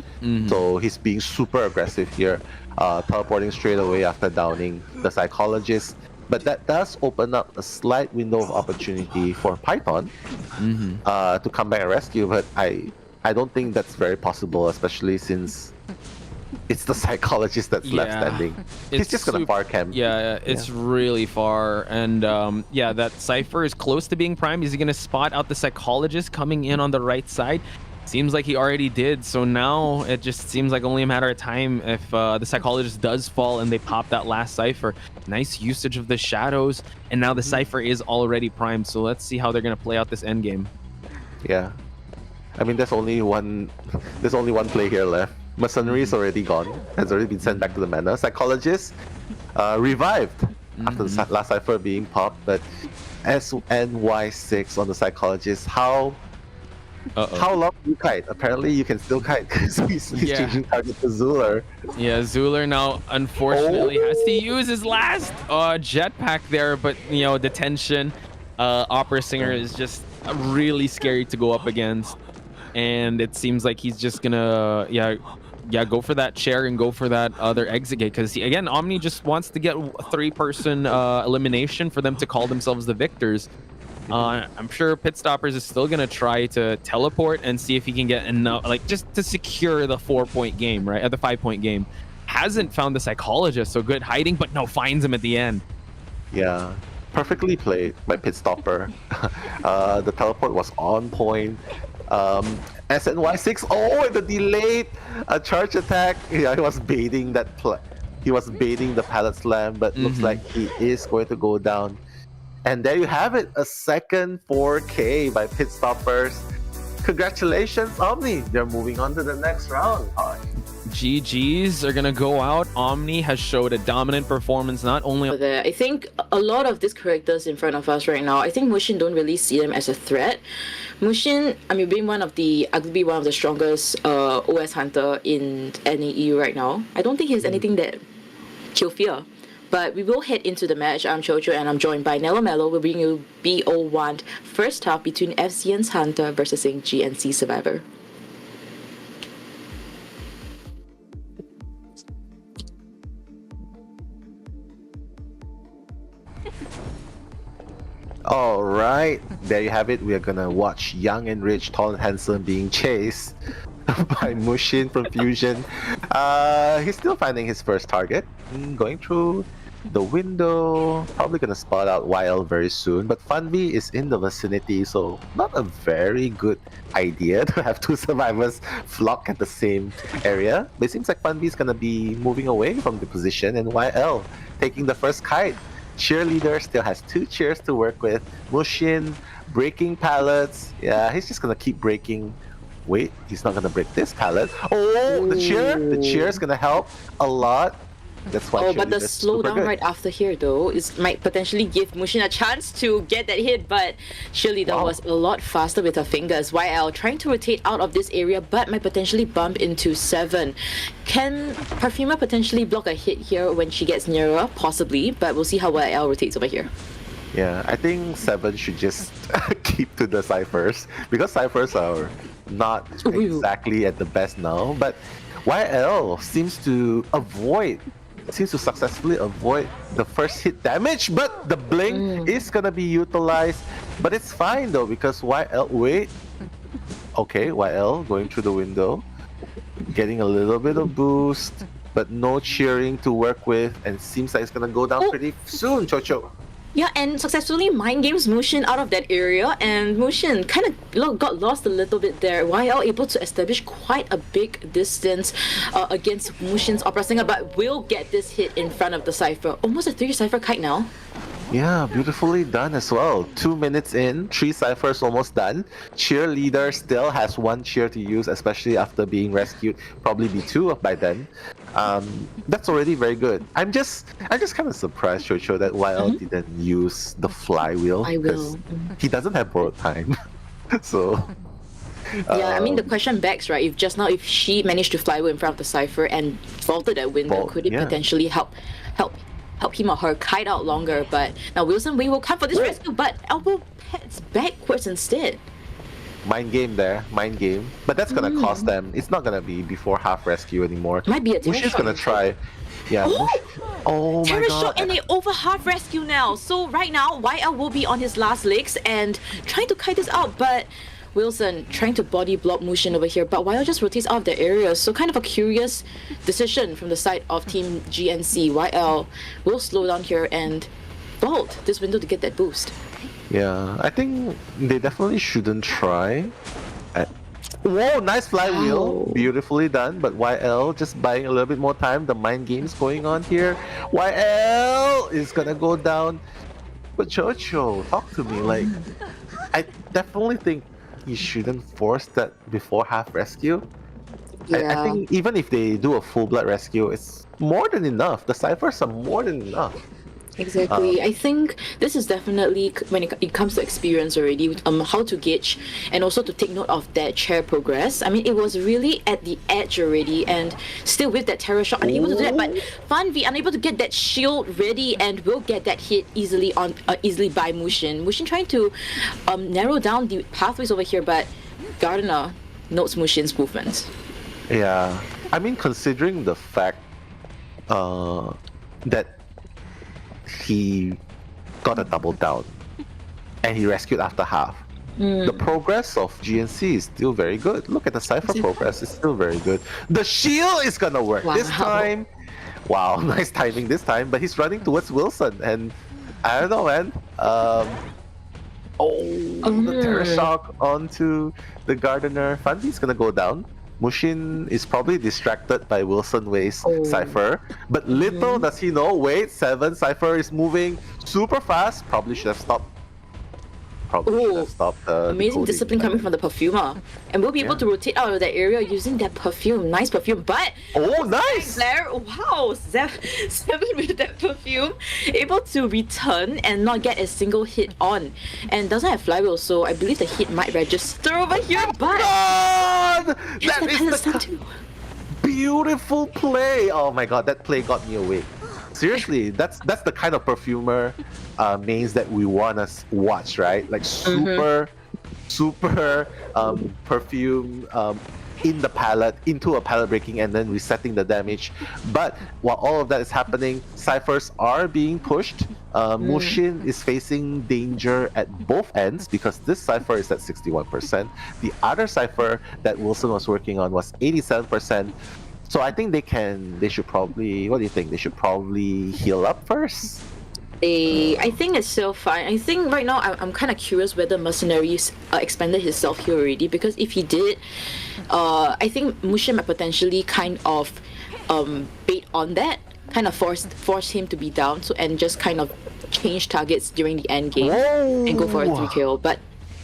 So he's being super aggressive here, teleporting straight away after downing the Psychologist. But that does open up a slight window of opportunity for Python to come back and rescue. But I don't think that's very possible, especially since it's the Psychologist that's left standing. He's just gonna bar camp. Yeah, it's really far. And yeah, that cipher is close to being primed. Is he gonna spot out the Psychologist coming in on the right side? Seems like he already did. So now it just seems like only a matter of time if the Psychologist does fall and they pop that last cipher. Nice usage of the Shadows, and now the cipher is already primed. So let's see how they're gonna play out this endgame. Yeah, I mean there's only one play here left. Mercenary is already gone, has already been sent back to the mana. Psychologist revived after the last cipher being popped, but SNY6 on the Psychologist. How long do you kite? Apparently you can still kite because he's changing target to Zuler. Yeah, Zuler now unfortunately has to use his last jetpack there, but you know, detention. Opera Singer is just really scary to go up against, and it seems like he's just gonna go for that chair and go for that other exit gate, because again, Omni just wants to get a 3-person elimination for them to call themselves the victors. I'm sure Pitstoppers is still gonna try to teleport and see if he can get enough, like just to secure the 4-point game, right? At the 5-point game. Hasn't found the Psychologist, so good hiding, but no, finds him at the end. Yeah, perfectly played by Pitstopper. The teleport was on point. SNY6, and the delayed charge attack. Yeah, he was baiting that he was baiting the pallet slam, but looks like he is going to go down. And there you have it, a second 4K by Pitstoppers. Congratulations, Omni. They're moving on to the next round. GGs are gonna go out. Omni has showed a dominant performance, not only there. I think a lot of these characters in front of us right now, I think Mushin don't really see them as a threat. Mushin, I mean, being arguably one of the strongest OS hunter in NAE right now, I don't think he has anything that he'll fear. But we will head into the match. I'm Chocho and I'm joined by Nello Mello. We'll bring you BO1 first half between FCN's Hunter versus GNC Survivor. All right, there you have it. We are gonna watch young and rich, tall and handsome being chased by Mushin from Fusion. He's still finding his first target, going through the window. Probably gonna spot out YL very soon. But Funby is in the vicinity, so not a very good idea to have two survivors flock at the same area. But it seems like Funby is gonna be moving away from the position, and YL taking the first kite. Cheerleader still has 2 cheers to work with. Mushin breaking pallets. Yeah, he's just gonna keep breaking. Wait, he's not gonna break this pallet. Oh, the cheer is gonna help a lot. That's why. Oh, but the slowdown right after here though might potentially give Mushin a chance to get that hit, but Cheerleader was a lot faster with her fingers. YL trying to rotate out of this area, but might potentially bump into 7. Can Perfumer potentially block a hit here when she gets nearer? Possibly, but we'll see how YL rotates over here. Yeah, I think 7 should just keep to the ciphers because ciphers are not exactly at the best now. But YL seems to successfully avoid the first hit damage, but the blink is gonna be utilized. But it's fine though because YL YL going through the window, getting a little bit of boost, but no cheering to work with, and seems like it's gonna go down pretty soon, Chocho. Yeah, and successfully mind games Mushin out of that area, and Mushin kind of got lost a little bit there. YL able to establish quite a big distance against Mushin's Opera Singer, but will get this hit in front of the Cypher. Almost a 3 Cypher kite now. Yeah, beautifully done as well. 2 minutes in, 3 ciphers almost done. Cheerleader still has 1 cheer to use, especially after being rescued. Probably be 2 by then. That's already very good. I'm just kind of surprised, Chocho, that YL didn't use the flywheel because he doesn't have borrowed time. So. Yeah, I mean the question begs, right? If she managed to flywheel in front of the Cypher and vaulted that window, could it potentially help him or her kite out longer? But now Wilson Wei will come for this rescue, but elbow heads backwards instead. Mind game there, mind game. But that's gonna cost them. It's not gonna be before half rescue anymore. Might be a terror Mushin's shot. gonna try. Yeah. Oh my Terror god. shot and they over half rescue now. So right now, YL will be on his last legs and trying to kite this out, but Wilson trying to body block Mushin over here, but YL just rotates out of the area. So kind of a curious decision from the side of Team GNC. YL will slow down here and vault this window to get that boost. Yeah, I think they definitely shouldn't try. Whoa, nice flywheel. Wow. Beautifully done, but YL just buying a little bit more time. The mind game's going on here. YL is gonna go down. But Chocho, talk to me. Like, I definitely think you shouldn't force that before half rescue. Yeah. I think even if they do a full blood rescue, it's more than enough. The ciphers are more than enough. Exactly. I think this is definitely when it comes to experience already, how to gauge and also to take note of that chair progress. I mean, it was really at the edge already, and still with that terror shot, unable to do that. But Funvi unable to get that shield ready and will get that hit easily by Mushin. Mushin trying to narrow down the pathways over here, but Gardner notes Mushin's movements. Yeah, I mean, considering the fact that he got a double down and he rescued after half. The progress of GNC is still very good. Look at the Cypher progress, it's still very good. The shield is gonna work this time. Wow, nice timing this time, but he's running towards Wilson and I don't know, man. The terror shock onto the Gardener. Fundy's gonna go down. Mushin is probably distracted by Wilson Wei's Cypher, but little does he know, wait, 7 Cypher is moving super fast. Probably should have stopped. Amazing discipline coming from the Perfumer. And we'll be able to rotate out of that area using that perfume. Nice perfume, but... Oh, nice! There, wow, 7 with that perfume. Able to return and not get a single hit on. And doesn't have flywheel, so I believe the hit might register over here, but... God! That is the beautiful play! Oh my god, that play got me awake. seriously, that's the kind of perfumer mains that we wanna watch, right? Like super perfume in the palette, into a palette breaking, and then resetting the damage. But while all of that is happening, ciphers are being pushed. Mushin is facing danger at both ends because this cipher is at 61%. The other cipher that Wilson was working on was 87%. So I think they should probably, what do you think? They should probably heal up first? I think it's still fine. I think right now I'm kind of curious whether Mercenaries expanded his self heal already, because if he did, I think Mushin might potentially kind of bait on that, kind of force him to be down, and just kind of change targets during the end game and go for a 3 kill. But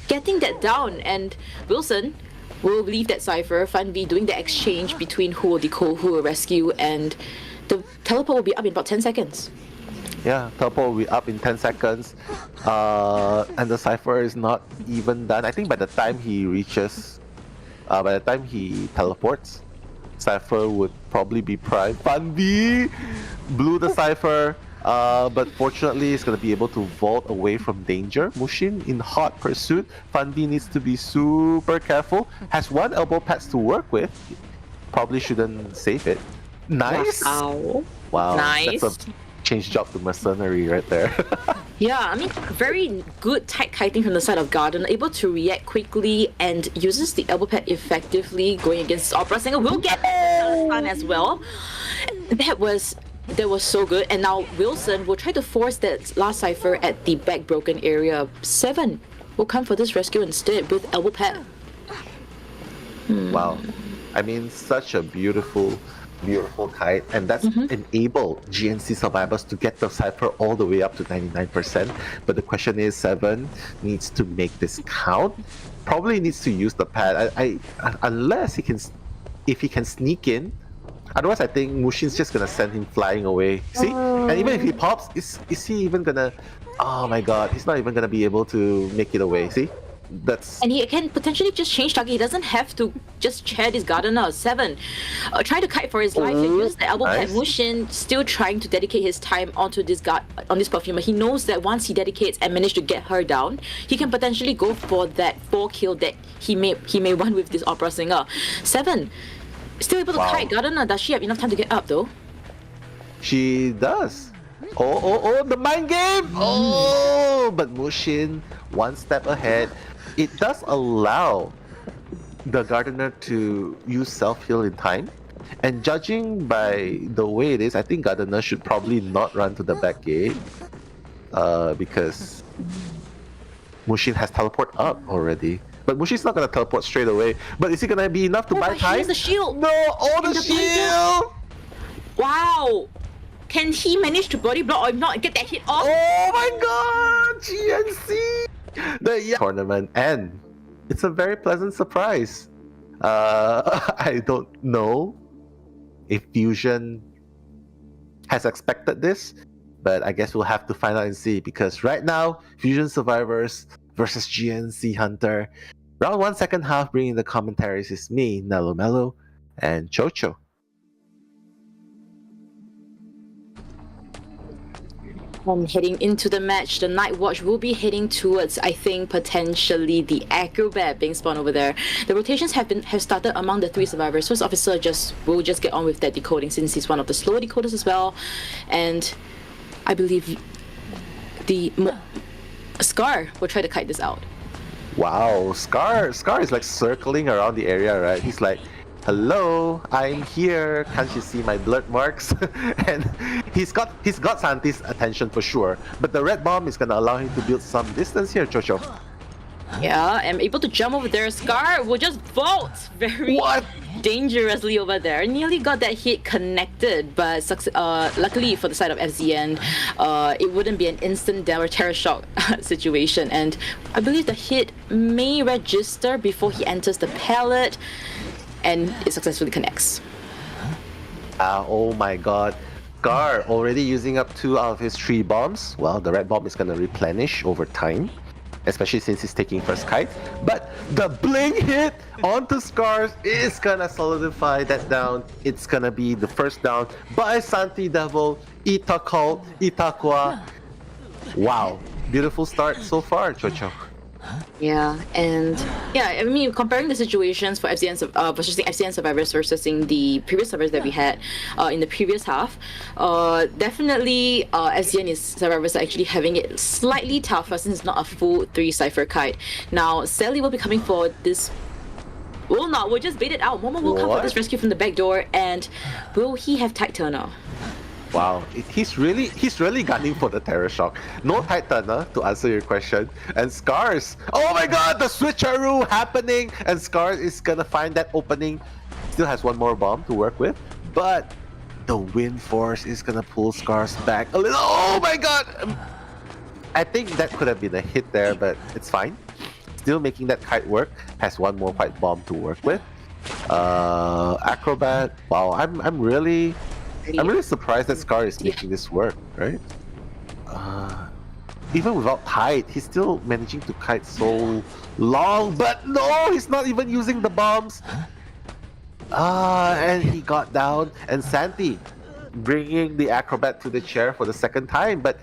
getting that down, and Wilson will leave that cipher, FunV doing the exchange between who will decode, who will rescue, and the teleport will be up in about 10 seconds. Yeah, teleport will be up in 10 seconds. And the cipher is not even done. I think by the time he reaches, by the time he teleports, cipher would probably be prime. FunV blew the cipher, but fortunately he's going to be able to vault away from danger. Mushin in hot pursuit. FunV needs to be super careful. Has one elbow pads to work with. Probably shouldn't save it. Nice! Wow. Nice. That's a change job to Mercenary right there. Yeah, I mean, very good tight kiting from the side of Garden, able to react quickly and uses the elbow pad effectively going against Opera Singer. Will get stun as well. That was so good. And now Wilson will try to force that last cipher at the back broken area. 7 will come for this rescue instead with elbow pad. Wow. I mean, such a beautiful kite, and that's enabled GNC survivors to get the cipher all the way up to 99%. But the question is, 7 needs to make this count. Probably needs to use the pad. Unless if he can sneak in. Otherwise, I think Mushin's just gonna send him flying away. See, and even if he pops, is he even gonna? Oh my God, he's not even gonna be able to make it away. See. And he can potentially just change target. He doesn't have to just chair this Gardener. 7 trying to kite for his life and use the elbow pad. Mushin still trying to dedicate his time onto this perfumer. He knows that once he dedicates and manage to get her down, he can potentially go for that 4 kill that he may run with this Opera Singer. 7 still able to kite Gardener. Does she have enough time to get up though? She does. Oh, the mind game! But Mushin one step ahead. It does allow the Gardener to use self-heal in time. And judging by the way it is, I think Gardener should probably not run to the back gate. Because Mushin has teleport up already. But Mushin's not going to teleport straight away. But is he going to be enough to buy time? He has the shield! No! The shield! Wow! Can he manage to body block or not get that hit off? Oh my God! GNC! The tournament, and it's a very pleasant surprise. I don't know if Fusion has expected this, but I guess we'll have to find out and see, because right now, Fusion Survivors versus GNC Hunter. Round 1, second half, bringing the commentaries is me, Nello Mello, and Chocho. Heading into the match, the Night Watch will be heading towards, I think, potentially the Acrobat being spawned over there. The rotations have started among the 3 survivors. First officer will just get on with that decoding, since he's one of the slower decoders as well. And I believe the Scar will try to kite this out. Wow, Scar is like circling around the area, right? He's like, hello, I'm here. Can't you see my blood marks? And he's got Santi's attention for sure. But the red bomb is gonna allow him to build some distance here, Chocho. Yeah, I'm able to jump over there. Scar will just vault very dangerously over there. Nearly got that hit connected, but luckily for the side of FZN, it wouldn't be an instant terror shock situation. And I believe the hit may register before he enters the pallet, and it successfully connects. Oh my God. Scar already using up 2 out of his 3 bombs. Well, the red bomb is gonna replenish over time. especially since he's taking first kite. But the bling hit onto Scars is gonna solidify that down. It's gonna be the first down by Santi Devil, Itakol, Itakwa. Wow, beautiful start so far, Chocho. Yeah, and yeah, I mean, comparing the situations for FCN versus the FCN survivors versus the previous survivors that we had in the previous half, definitely FCN survivors are actually having it slightly tougher since it's not a full 3 cipher kite. Now, Sally will be coming for this. Will not. We'll just bait it out. Momo will come for this rescue from the back door, and will he have Tide Turner? Wow, he's really gunning for the Terror Shock. No Tide Turner to answer your question. And Scars! Oh my god, the switcheroo happening! And Scars is gonna find that opening. Still has one more bomb to work with. But the wind force is gonna pull Scars back a little. Oh my god! I think that could have been a hit there, but it's fine. Still making that kite work. Has one more white bomb to work with. Acrobat. Wow, I'm really surprised that Scar is making this work, right? Even without Tide, he's still managing to kite so long, but no, he's not even using the bombs. And he got down, and Santi bringing the Acrobat to the chair for the second time, but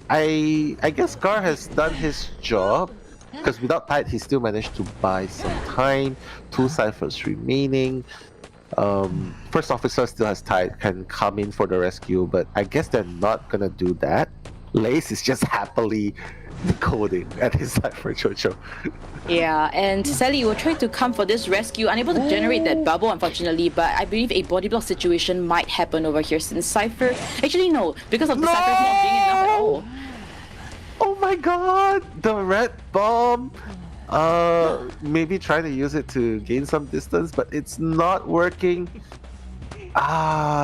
I guess Scar has done his job, because without Tide, he still managed to buy some time. 2 ciphers remaining. First officer still has Tide, can come in for the rescue, but I guess they're not gonna do that. Lace is just happily decoding at his cipher, Chocho. Yeah, and Sally will try to come for this rescue, unable to generate that bubble, unfortunately, but I believe a body block situation might happen over here since Cypher... Actually, no, because of the Cypher's not being enough at all. Oh my god! The red bomb! Maybe trying to use it to gain some distance, but it's not working.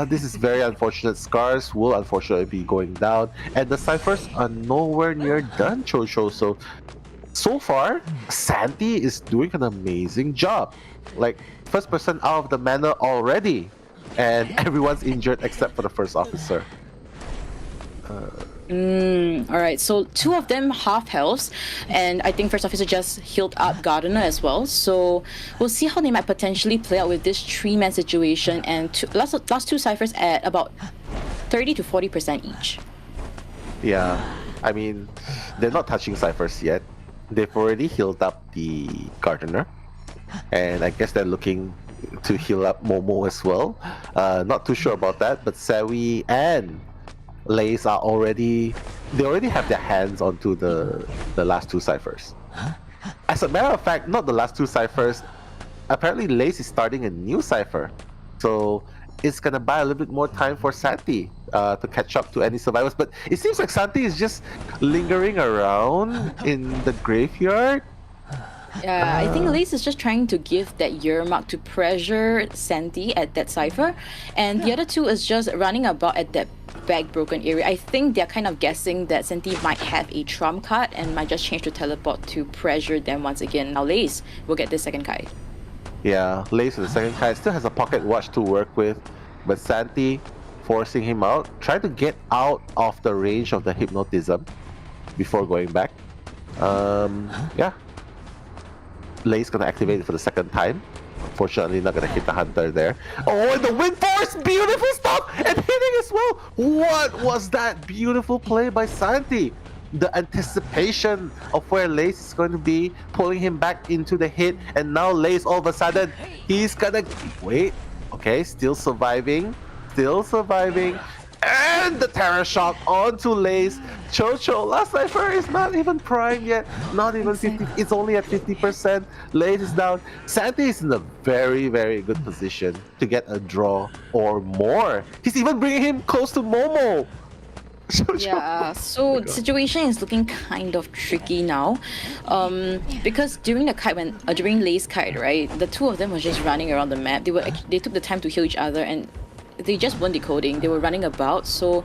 This is very unfortunate. Scars will unfortunately be going down, and the ciphers are nowhere near done, Chocho. So far, Santi is doing an amazing job. Like, first person out of the manor already, and everyone's injured except for the first officer. Alright, so 2 of them half health, and I think first officer just healed up Gardener as well. So we'll see how they might potentially play out with this 3-man situation, and last 2 ciphers at about 30 to 40% each. Yeah, I mean, they're not touching ciphers yet. They've already healed up the Gardener, and I guess they're looking to heal up Momo as well. Not too sure about that, but Sawi and Lace are already have their hands onto the last 2 ciphers. As a matter of fact, not the last 2 ciphers. Apparently, Lace is starting a new cipher, so it's gonna buy a little bit more time for Santi to catch up to any survivors. But it seems like Santi is just lingering around in the graveyard. Yeah, I think Lace is just trying to give that year mark to pressure Santi at that cipher, and the other 2 is just running about at that back broken area. I think they're kind of guessing that Santi might have a trump card and might just change to teleport to pressure them once again. Now Lace will get the second kite. Yeah, Lace with the second kite still has a pocket watch to work with, but Santi forcing him out, trying to get out of the range of the hypnotism before going back. Yeah. Lace gonna activate it for the second time. Unfortunately, not gonna hit the hunter there. Oh, and the wind force! Beautiful stop! And hitting as well! What was that beautiful play by Santi? The anticipation of where Lace is going to be, pulling him back into the hit, and now Lace all of a sudden, he's gonna... Wait, okay, still surviving. And the Terror Shock onto Lace. Chocho, last cipher is not even prime yet. Not even 50. It's only at 50%. Lace is down. Santi is in a very, very good position to get a draw or more. He's even bringing him close to Momo. Yeah, so the situation is looking kind of tricky now, because during the kite during Lace kite, right, the 2 of them were just running around the map. They took the time to heal each other, and they just weren't decoding. They were running about, so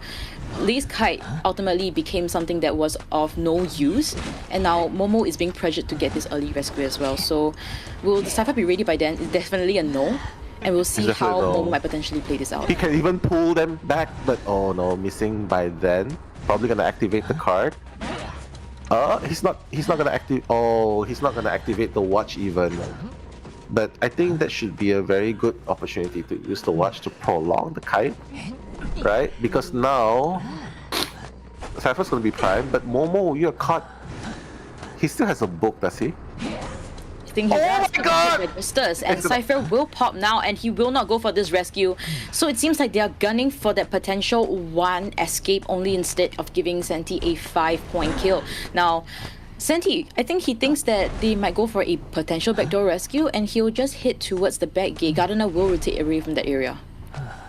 Lace kite ultimately became something that was of no use, and now Momo is being pressured to get this early rescue as well. So will the cipher be ready by then? It's definitely a no, and we'll see how Momo might potentially play this out. He can even pull them back, but oh no, missing by then. Probably gonna activate the card. He's not gonna activate. Oh, he's not gonna activate the watch even. But I think that should be a very good opportunity to use the watch to prolong the kite, right? Because now Cypher's gonna be prime, but Momo, you're caught. He still has a book, does he? I think he does my God! registers, and Cypher will pop now, and he will not go for this rescue. So it seems like they are gunning for that potential 1 escape only instead of giving Senti a 5-point kill. Now, Senti, I think he thinks that they might go for a potential backdoor rescue, and he'll just hit towards the back gate. Gardener will rotate away from that area.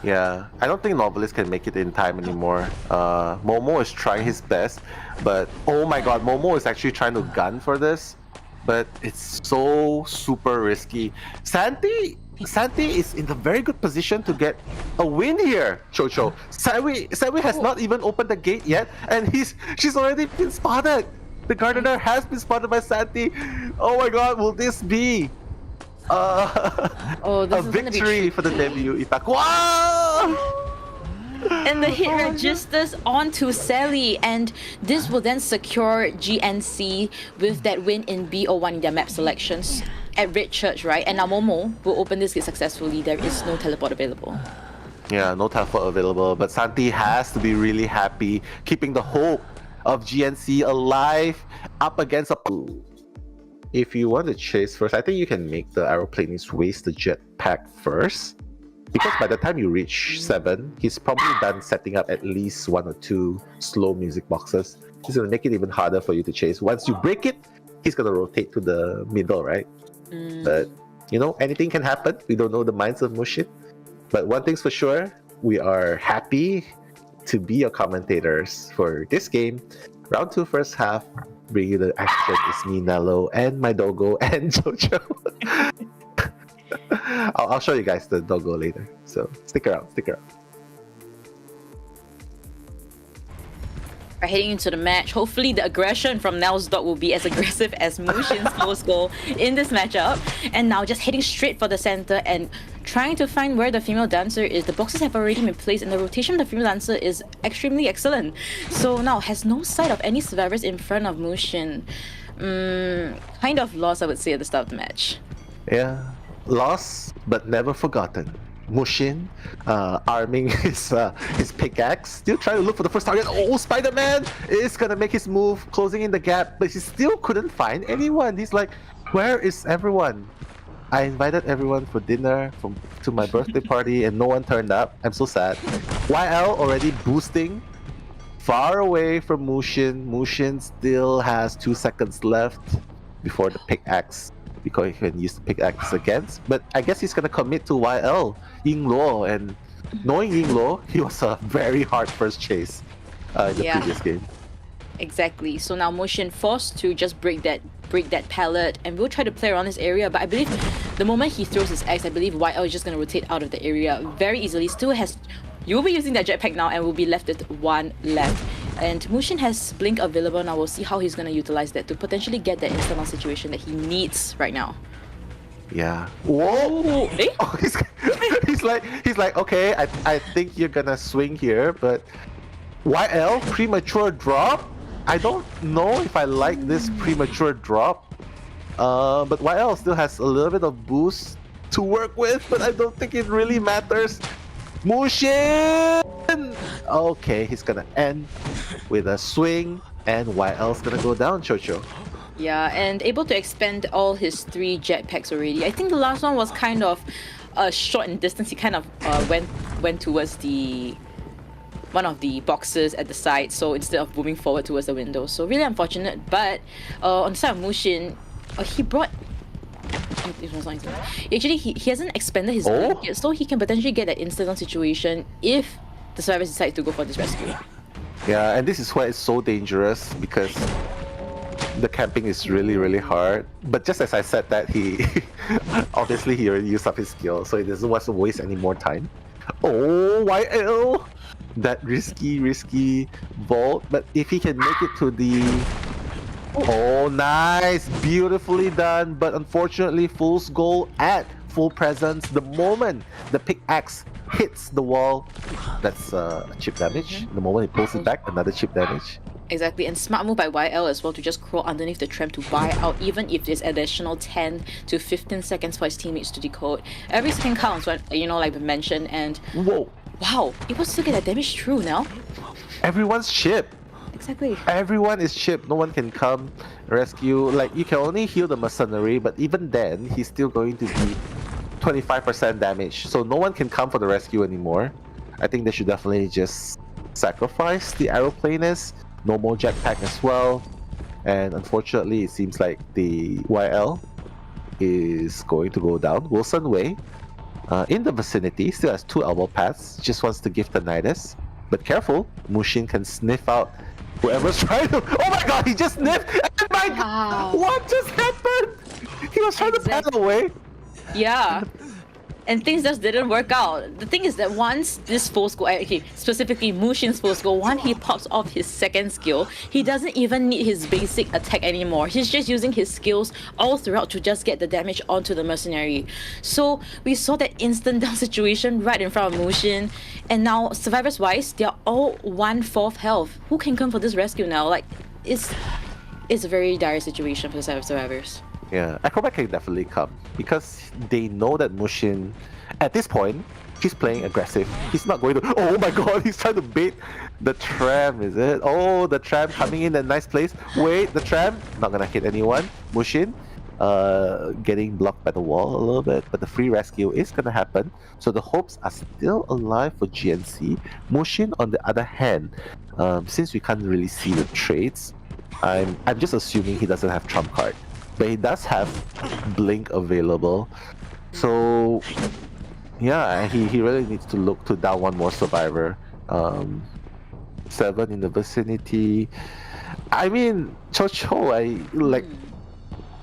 Yeah, I don't think Novelist can make it in time anymore. Momo is trying his best, but oh my god, Momo is actually trying to gun for this, but it's so super risky. Santi is in a very good position to get a win here, Chocho. Sanwi has not even opened the gate yet, and she's already been spotted. The Gardener has been spotted by Santi. Oh my god, will this be a victory for the debut Itak? Wow! And the hit registers onto Sally, and this will then secure GNC with that win in BO1 in their map selections at Red Church, right? And now Momo will open this gate successfully. There is no teleport available. Yeah, no teleport available, but Santi has to be really happy, keeping the hope of GNC alive up against a... If you want to chase first, I think you can make the aeroplanist waste the jetpack first. Because by the time you reach 7, he's probably done setting up at least 1 or 2 slow music boxes. He's gonna make it even harder for you to chase. Once you break it, he's gonna rotate to the middle, right? But, you know, anything can happen. We don't know the minds of Mushin. But one thing's for sure, we are happy to be your commentators for this game. Round 2 first half, bring you the action. It's me, Nello, and my doggo, and Jojo. I'll show you guys the doggo later. So stick around. We're heading into the match. Hopefully the aggression from Nell's dog will be as aggressive as Mushin's post goal in this matchup. And now just heading straight for the center and trying to find where the female dancer is. The boxes have already been placed and the rotation of the female dancer is extremely excellent. So now has no sight of any survivors in front of Mushin. Kind of lost, I would say, at the start of the match. Yeah, lost but never forgotten. Mushin arming his pickaxe, still trying to look for the first target. Oh, Spider-Man is gonna make his move, closing in the gap, but he still couldn't find anyone. He's like, where is everyone? I invited everyone for dinner to my birthday party and no one turned up. I'm so sad. YL already boosting far away from Mushin. Mushin still has 2 seconds left before the pickaxe, because he can use the pickaxe against. But I guess he's gonna commit to YL, Yingluo, and knowing Yingluo, he was a very hard first chase in the previous game. Exactly. So now Mushin forced to just break that pallet, and we'll try to play around this area. But I believe the moment he throws his axe, I believe YL is just gonna rotate out of the area very easily. Still has, you'll be using that jetpack now, and we'll be left with 1 left. And Mushin has Blink available now. We'll see how he's gonna utilize that to potentially get that instant situation that he needs right now. Yeah. Whoa! Eh? Oh, he's like, okay, I think you're gonna swing here, but YL premature drop. I don't know if I like this premature drop. But YL still has a little bit of boost to work with, but I don't think it really matters. Mushin! Okay, he's gonna end with a swing, and YL's gonna go down, Chocho. Yeah, and able to expend all his 3 jetpacks already. I think the last one was kind of short in distance. He kind of went towards one of the boxes at the side, so instead of moving forward towards the window. So really unfortunate, but on the side of Mushin, he brought... Actually, he hasn't expanded his gun yet, so he can potentially get that instant situation if the survivors decide to go for this rescue. Yeah, and this is why it's so dangerous, because the camping is really, really hard. But just as I said that, he obviously he already used up his skill, so he doesn't want to waste any more time. Oh, YL! That risky vault. But if he can make it to the... Oh, nice! Beautifully done, but unfortunately, Fool's goal at full presence. The moment the pickaxe hits the wall, that's chip damage. The moment he pulls it back, another chip damage. Exactly, and smart move by YL as well to just crawl underneath the tram to buy out, even if there's additional 10 to 15 seconds for his teammates to decode. Every second counts, when, like we mentioned, and Whoa! wow, able to still get that damage through now. Everyone's chipped. Exactly. Everyone is chipped. No one can come rescue. Like, you can only heal the mercenary, but even then, he's still going to be 25% damage. So no one can come for the rescue anymore. I think they should definitely just sacrifice the aeroplaners. No more jetpack as well. And unfortunately, it seems like the YL is going to go down. Wilson Wei, in the vicinity, still has 2 elbow pads. Just wants to give the Nidus. But careful, Mushin can sniff out whoever's trying to... Oh my god, he just sniffed! And my god, what just happened? He was trying to paddle away. Yeah. And things just didn't work out. The thing is that once this full skill, okay, specifically Mushin's full skill, once he pops off his second skill, he doesn't even need his basic attack anymore. He's just using his skills all throughout to just get the damage onto the mercenary. So we saw that instant down situation right in front of Mushin. And now, survivors wise, they're all 1/4 health. Who can come for this rescue now? Like, it's a very dire situation for the side of survivors. Yeah, Acrobat can definitely come because they know that Mushin, at this point, he's playing aggressive. He's not going to... Oh my god, he's trying to bait the tram, is it? Oh, the tram coming in a nice place. Wait, the tram, not gonna hit anyone. Mushin, getting blocked by the wall a little bit, but the free rescue is gonna happen. So the hopes are still alive for GNC. Mushin, on the other hand, since we can't really see the trades, I'm just assuming he doesn't have trump card. But he does have Blink available. So yeah, he really needs to look to down one more survivor. 7 in the vicinity. I mean, Cho,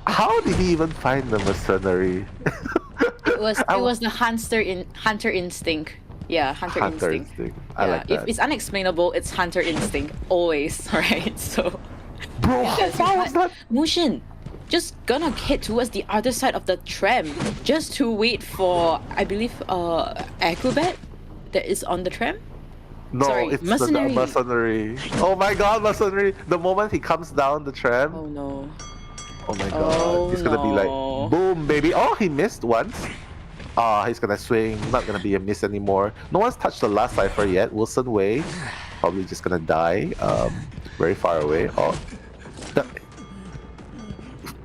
how did he even find the mercenary? It was the hunter instinct. Yeah, hunter instinct. I like that. If it's unexplainable, it's hunter instinct always, right? So Bro, how far was that? Mushin just gonna head towards the other side of the tram just to wait for, I believe, Acrobat that is on the tram. No, Sorry, it's mercenary. the mercenary. Oh my god, mercenary! The moment he comes down the tram, Oh no. oh my god, Oh, he's gonna be like, no. boom, baby. Oh, he missed once. He's gonna swing. Not gonna be a miss anymore. No one's touched the last cipher yet. Wilson Wei, probably just gonna die. Very far away. Oh,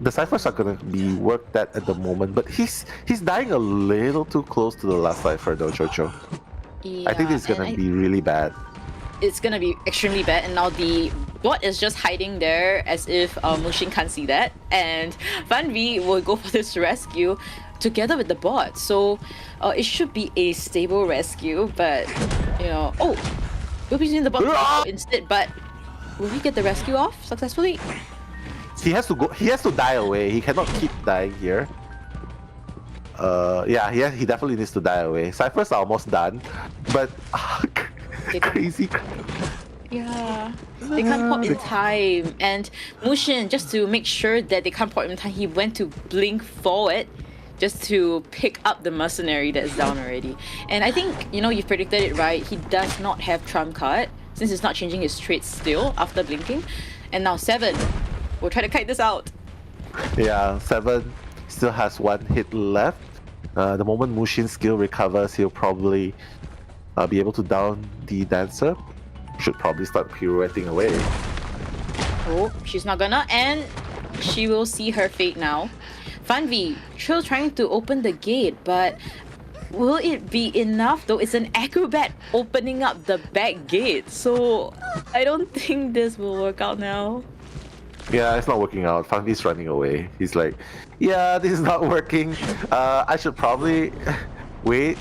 the ciphers are gonna be worked at the moment, but he's dying a little too close to the last cipher though, Chocho. Yeah, I think this is gonna be really bad. It's gonna be extremely bad, and now the bot is just hiding there as if Mushin can't see that, and Van V will go for this rescue together with the bot. So it should be a stable rescue, but oh, we'll be using the bot instead. But will he get the rescue off successfully? He has to go. He has to die away. He cannot keep dying here. Yeah, he definitely needs to die away. Ciphers are almost done, but crazy. Yeah, they can't pop in time. And Mushin, just to make sure that they can't pop in time, he went to blink forward just to pick up the mercenary that's down already. And I think, you've predicted it right. He does not have trump card since he's not changing his traits still after blinking. And now 7 will try to kite this out. Yeah, 7 still has 1 hit left. The moment Mushin's skill recovers, he'll probably be able to down the dancer. Should probably start pirouetting away. Oh, she's not gonna, and she will see her fate now. Fanvi, Trill trying to open the gate, but will it be enough though? It's an acrobat opening up the back gate, so I don't think this will work out now. Yeah, it's not working out. Fanvi's running away. He's like, yeah, this is not working. I should probably wait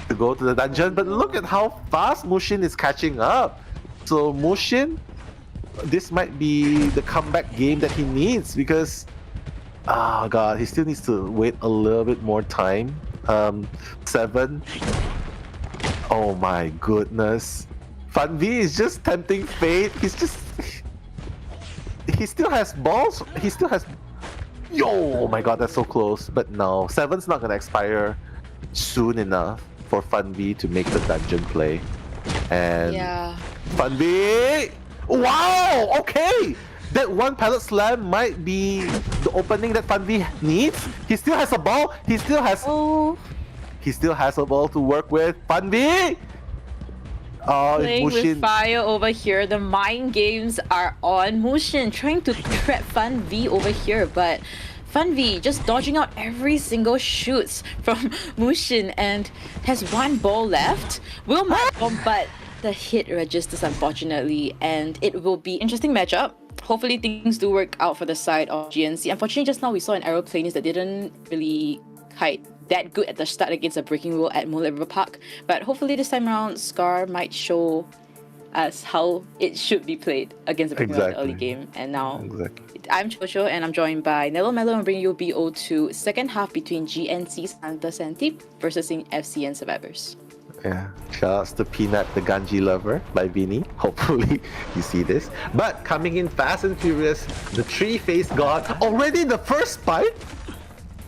to go to the dungeon. But look at how fast Mushin is catching up. So Mushin, this might be the comeback game that he needs because, oh god, he still needs to wait a little bit more time. 7. Oh my goodness. Fanvi is just tempting fate. He still has balls. He still has... Yo! Oh my god, that's so close. But no, 7's not gonna expire soon enough for Fanvi to make the dungeon play. And Yeah. Fanvi! Wow, okay. That one pallet slam might be the opening that FunV needs. He still has a ball. He still has a ball to work with. FunV! Oh, Playing Mushin. with fire over here. The mind games are on. Mushin trying to trap FunV over here, but FunV just dodging out every single shoots from Mushin and has one ball left. Will match bomb, but the hit registers unfortunately, and it will be interesting matchup. Hopefully things do work out for the side of GNC. Unfortunately, just now we saw an aeroplanist that didn't really kite that good at the start against a breaking wheel at Moonlit River Park. But hopefully this time around, Scar might show us how it should be played against a breaking wheel in the early game. And now I'm Chocho and I'm joined by Nello Mello and bringing you BO2 second half between GNC Santa Santi versus FCN Survivors. Yeah, shoutouts to Peanut the Ganji Lover by Vinny. Hopefully you see this. But coming in fast and furious, the three-faced god, already the first spike?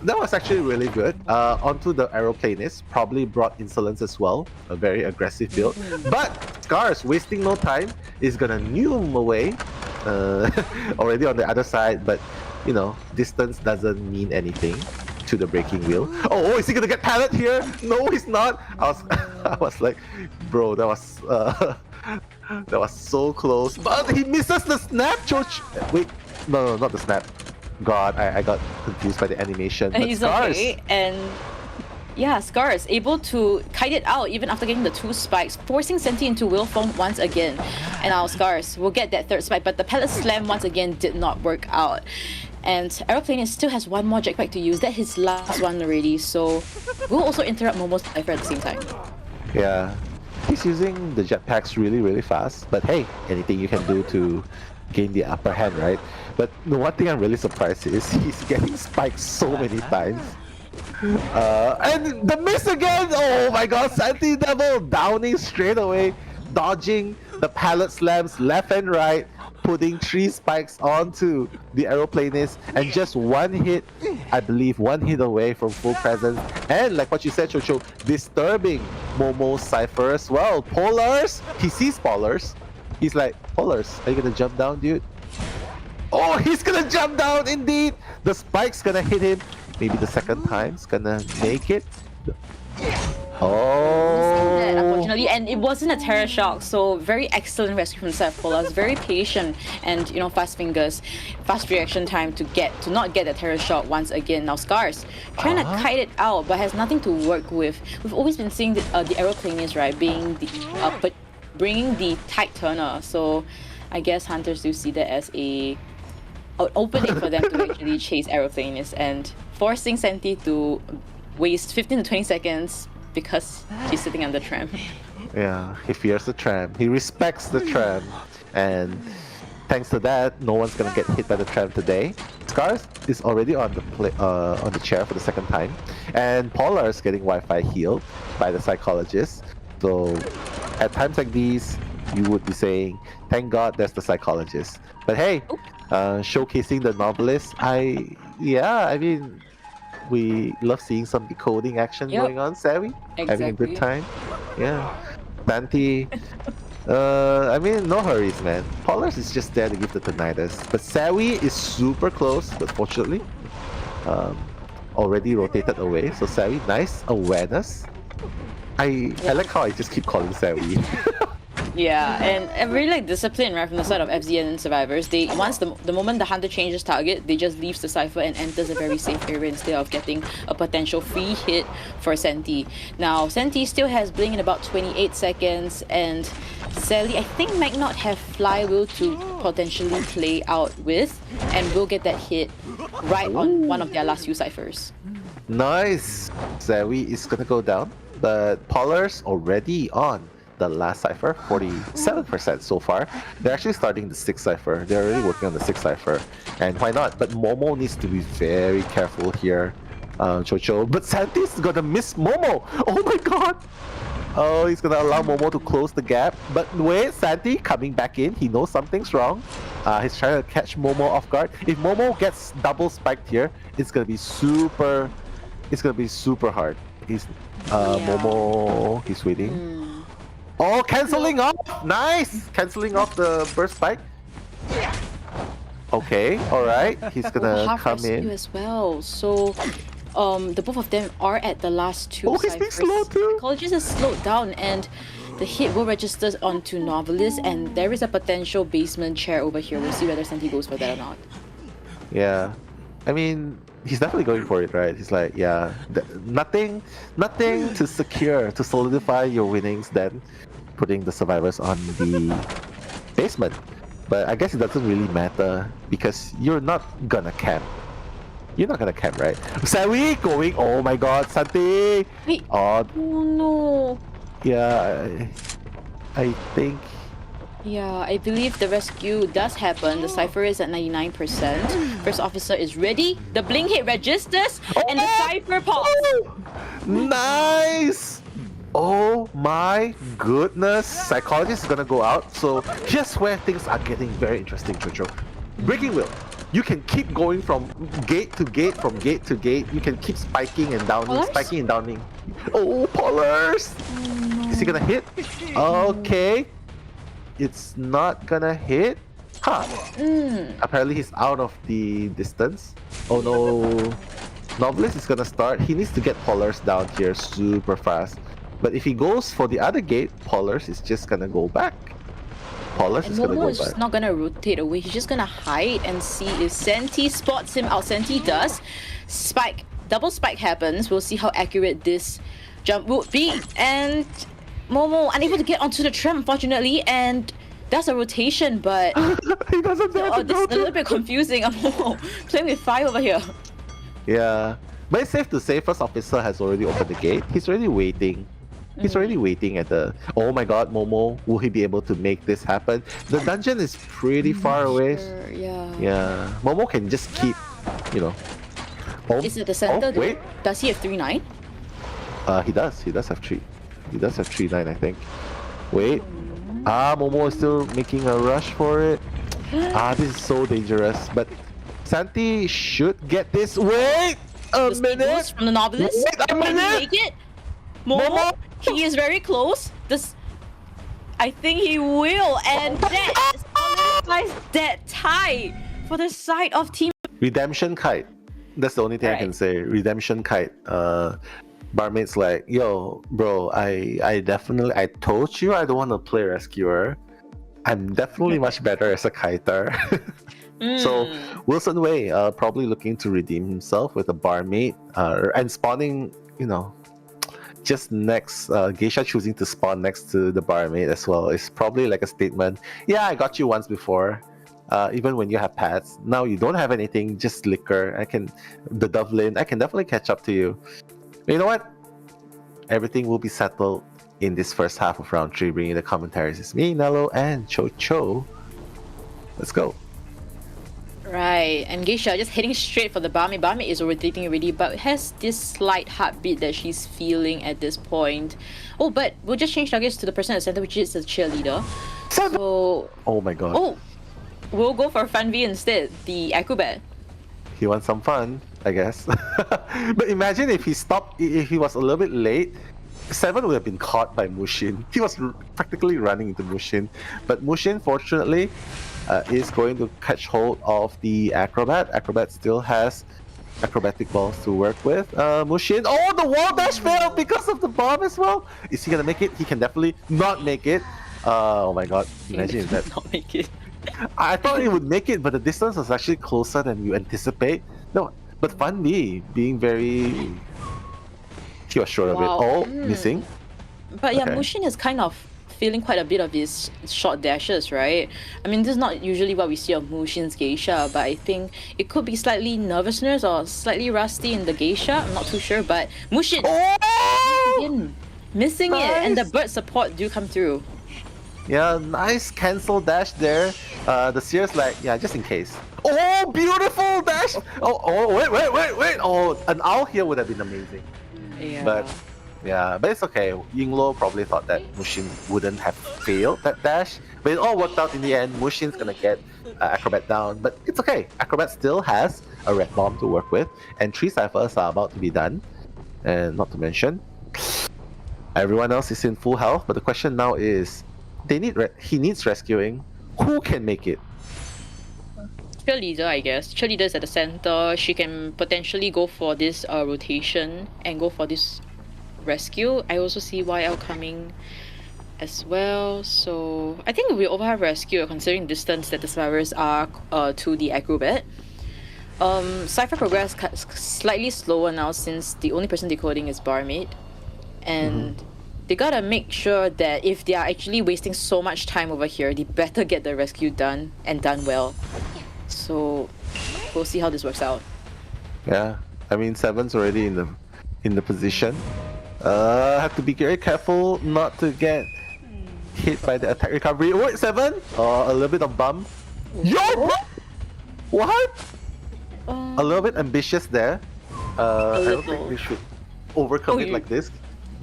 That was actually really good. Onto the aeroplanist, probably brought insolence as well. A very aggressive build. But Scars, wasting no time, is gonna nuke him away. Already on the other side, but you know, distance doesn't mean anything to the breaking wheel. Oh, is he gonna get pallet here? No, he's not. I was like, bro, that was so close. But he misses the snap, Choch. Wait, no, not the snap. God, I got confused by the animation. And he's Scars. okay, and yeah, Scars able to kite it out even after getting the two spikes, forcing Senti into wheel form once again. And now Scars will get that third spike, but the pallet slam once again did not work out. And Aeroplanist still has one more jetpack to use. That's his last one already, so we'll also interrupt Momo's cipher at the same time. Yeah, he's using the jetpacks really fast, but hey, anything you can do to gain the upper hand, right? But the one thing I'm really surprised is he's getting spiked so many times. And the miss again! Oh my god, Santi Devil downing straight away, dodging the pallet slams left and right, putting 3 spikes onto the aeroplanist, and just one hit, I believe one hit away from full presence. And like what you said, Chocho, disturbing Momo's cipher as well. Polars, he sees Polars. He's like, Polars, are you gonna jump down, dude? Oh, he's gonna jump down indeed! The spike's gonna hit him. Maybe the second time's gonna make it. Oh, unfortunately, and it wasn't a terror shock, so very excellent rescue from the side of Polas. Very patient and, you know, fast fingers, fast reaction time to not get the terror shock once again. Now Scars trying to kite it out, but has nothing to work with. We've always been seeing the aeroplanes, right, being the but bringing the tight turner. So I guess hunters do see that as an opening for them to actually chase aeroplanes and forcing Senti to waste 15 to 20 seconds because she's sitting on the tram. yeah, he fears the tram. He respects the tram, and thanks to that, no one's gonna get hit by the tram today. Scars is already on the chair for the second time, and Polar is getting Wi-Fi healed by the psychologist. So at times like these, you would be saying, "Thank God there's the psychologist." But hey, showcasing the novelist, I mean, we love seeing some decoding action going on, Savvy. Having a good time. Yeah. Santi, I mean, no hurries, man. Polars is just there to give the tinnitus. But Savvy is super close, but fortunately, already rotated away. So Savvy, nice awareness. I like how I just keep calling Savvy. Yeah, and I really like discipline right from the side of FZN and Survivors. They once the moment the hunter changes target, they just leaves the cipher and enters a very safe area instead of getting a potential free hit for Senti. Now Senti still has Blink in about 28 seconds, and Sally I think might not have Flywheel to potentially play out with, and will get that hit right on one of their last few ciphers. Nice. Zawi is gonna go down, but Polars already on the last cipher, 47% so far. They're actually starting the 6th cipher. They're already working on the 6th cipher, and why not? But Momo needs to be very careful here, Chocho. But Santi's gonna miss Momo. Oh my god. Oh, he's gonna allow Momo to close the gap. But wait, Santi coming back in. He knows something's wrong. He's trying to catch Momo off guard. If Momo gets double spiked here, it's gonna be super. It's gonna be super hard. He's Momo. He's waiting. Oh, canceling off! Nice! Canceling off the burst spike. Okay, alright. He's gonna half come rescue in. as well. So, the both of them are at the last two. Oh, he's being slow too. Psychologist has slowed down, and the hit will register onto Novelist, and there is a potential basement chair over here. We'll see whether Santi goes for that or not. Yeah. I mean, he's definitely going for it, right? He's like, yeah, nothing to secure, to solidify your winnings than putting the survivors on the basement. But I guess it doesn't really matter because you're not gonna camp. You're not gonna camp, right? Sawi going, oh my god, Santi! Wait. Oh, Oh no. yeah, I think... Yeah, I believe the rescue does happen. The Cypher is at 99%. First officer is ready. The blink hit registers, and the Cypher pops. Nice! Oh my goodness. Psychologist is gonna go out. So here's where things are getting very interesting, Jojo. Breaking Wheel. You can keep going from gate to gate, from gate to gate. You can keep spiking and downing, Polars? spiking and downing. Oh, Polars! Is he gonna hit? Okay. It's not gonna hit. Huh. Apparently he's out of the distance. Oh no. Novelist is gonna start. He needs to get Polars down here super fast. But if he goes for the other gate, Polars is just gonna go back. Polars And is gonna Momo go is back. not gonna rotate away. He's just gonna hide and see if Santi spots him out. Santi does. Spike. Double spike happens. We'll see how accurate this jump would be. And Momo unable to get onto the tram, unfortunately. And that's a rotation, but He doesn't dare to this go is a little to... bit confusing. I'm playing with fire over here. Yeah. But it's safe to say first officer has already opened the gate. He's already waiting. He's already waiting at the... Oh my god, Momo. Will he be able to make this happen? The dungeon is pretty far away. Sure, yeah. Yeah. Momo can just keep, you know... Oh, Is it the center? oh, wait. Does he have 3-9? He does. He does have 3. He does have 3-9, I think. Wait. Momo is still making a rush for it. This is so dangerous. But Santi should get this. Wait a Does he goes minute. from the Novelist? Wait a Can he minute. make it? Momo, he is very close. I think he will, and that solidifies that tie for the side of Team. Redemption kite. That's the only thing I can Alright. say. Redemption kite. Barmaid's like, yo, bro, I definitely, I told you I don't want to play rescuer. I'm definitely much better as a kiter. So Wilson Wei probably looking to redeem himself with a barmaid and spawning, you know, just next. Geisha choosing to spawn next to the barmaid as well is probably like a statement. Yeah, I got you once before. Even when you have pads, now you don't have anything, just liquor. The Dublin, I can definitely catch up to you. But you know what? Everything will be settled in this first half of round 3. Bringing the commentaries is me, Nello, and Cho. Let's go. Right, and Geisha just heading straight for the Bami. Bami is rotating already, but has this slight heartbeat that she's feeling at this point. Oh, but we'll just change targets to the person at the center, which is the cheerleader. So, Oh my god. oh, we'll go for Fun V instead, the acrobat. He wants some fun, I guess. But imagine if he stopped, if he was a little bit late, 7 would have been caught by Mushin. He was practically running into Mushin. But Mushin, fortunately, is going to catch hold of the Acrobat. Acrobat still has acrobatic balls to work with. Mushin, oh, the wall dash failed because of the bomb as well. Is he gonna make it? He can definitely not make it. Oh my god, imagine if that. Not make it. I thought it would make it, but the distance was actually closer than you anticipate. No, but Fun B being very... He was short Wow. of it. Oh, missing. But yeah, Okay. Mushin is kind of feeling quite a bit of his short dashes, right? I mean, this is not usually what we see of Mushin's Geisha, but I think it could be slightly nervousness or slightly rusty in the Geisha. I'm not too sure, but Mushin Oh! again, missing it, and the Nice. bird support do come through. Yeah, nice cancel dash there. The Seer's like, yeah, just in case. Oh, beautiful dash! Oh, wait. Oh, an owl here would have been amazing. Yeah. But it's okay. Yinglo probably thought that Mushin wouldn't have failed that dash. But it all worked out in the end. Mushin's gonna get Acrobat down. But it's okay. Acrobat still has a red bomb to work with. And 3 ciphers are about to be done. And not to mention... Everyone else is in full health, but the question now is, he needs rescuing. Who can make it? Cheerleader, I guess. Cheerleader is at the center. She can potentially go for this rotation and go for this rescue. I also see YL coming as well. So I think we overhave rescue considering distance that the survivors are to the aggro bed. Cypher progress slightly slower now since the only person decoding is Barmaid. And they gotta make sure that if they are actually wasting so much time over here, they better get the rescue done and done well. So we'll see how this works out. Yeah, I mean, Seven's already in the position. Have to be very careful not to get hit by the attack recovery. Wait, Seven? A little bit of bump. Yo, bro! What? A little bit ambitious there. I don't think we should overcome it like this.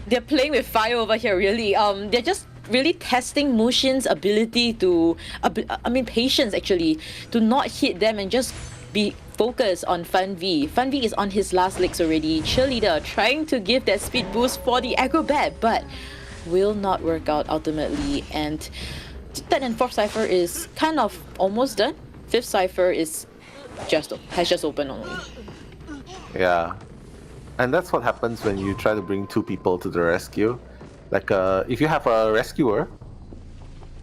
They're playing with fire over here, really. They're just really testing Mushin's ability to, patience actually, to not hit them and just be focused on Fun V. Fun V is on his last legs already. Cheerleader trying to give that speed boost for the aggro bed, but will not work out ultimately. And third and fourth cipher is kind of almost done. Fifth cipher has just opened only. Yeah. And that's what happens when you try to bring two people to the rescue. Like, if you have a rescuer,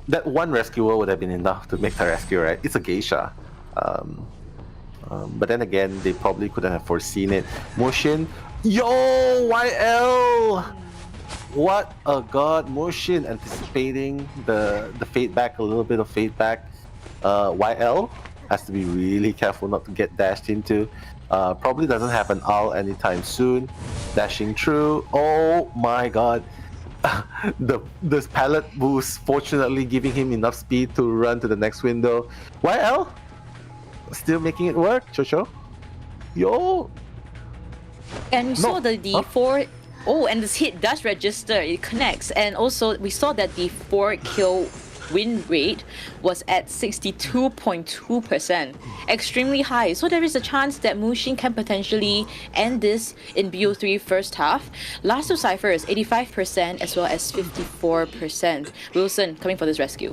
that one rescuer would have been enough to make the rescue, right? It's a geisha. But then again, they probably couldn't have foreseen it. Mushin, yo, YL! What a god, Mushin anticipating the fade back, a little bit of fade back. YL has to be really careful not to get dashed into. Probably doesn't have an ult anytime soon. Dashing through. Oh my god. This pallet boost fortunately giving him enough speed to run to the next window. YL still making it work. Chocho. Yo. And we saw the D4. Oh, and this hit does register. It connects. And also we saw that the 4-kill win rate was at 62.2%, extremely high. So there is a chance that Mushin can potentially end this in BO3 first half. Last two ciphers, 85% as well as 54%. Wilson coming for this rescue.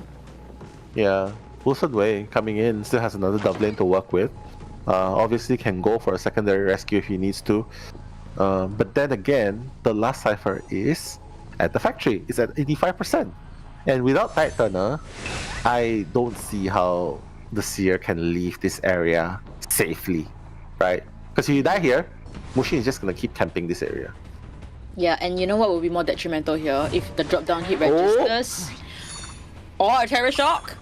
Yeah, Wilson Wei coming in, still has another double lane to work with. Obviously can go for a secondary rescue if he needs to. But then again, the last cipher is at the factory. It's at 85%. And without Titanner, I don't see how the Seer can leave this area safely, right? Because if you die here, Mushin is just gonna keep camping this area. Yeah, and you know what will be more detrimental here? If the drop down hit registers, or a terror shock,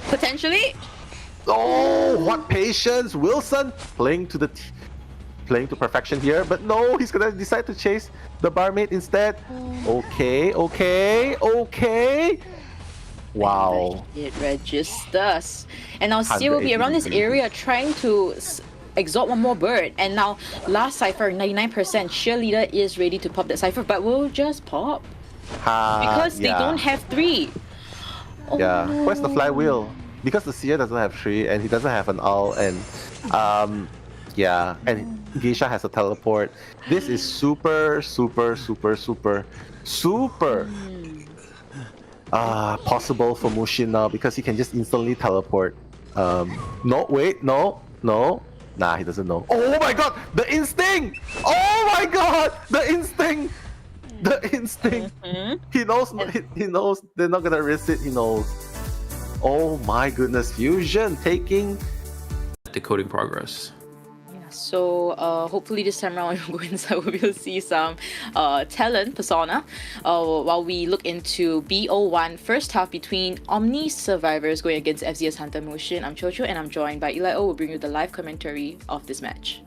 potentially. Oh, what patience! Wilson playing to perfection here, but no, he's gonna decide to chase the barmaid instead. Okay. Wow. It registers. And now Seer will be around this area trying to exalt one more bird. And now last cipher, 99%. Cheerleader is ready to pop that cipher, but will just pop. Because they don't have 3. Oh, yeah. no. Where's the flywheel? Because the Seer doesn't have 3 and he doesn't have an ult and yeah, and Geisha has a teleport. This is super possible for Mushin now because he can just instantly teleport. No, wait, no. Nah, he doesn't know. Oh my god, the instinct! Oh my god, the instinct! He knows they're not gonna risk it, he knows. Oh my goodness, Fusion taking Decoding progress. So hopefully this time around when we go inside we'll be able to see some talent persona while we look into BO1 first half between Omni survivors going against FZS Hunter Mushin. I'm Chocho and I'm joined by Eli O. We'll bring you the live commentary of this match.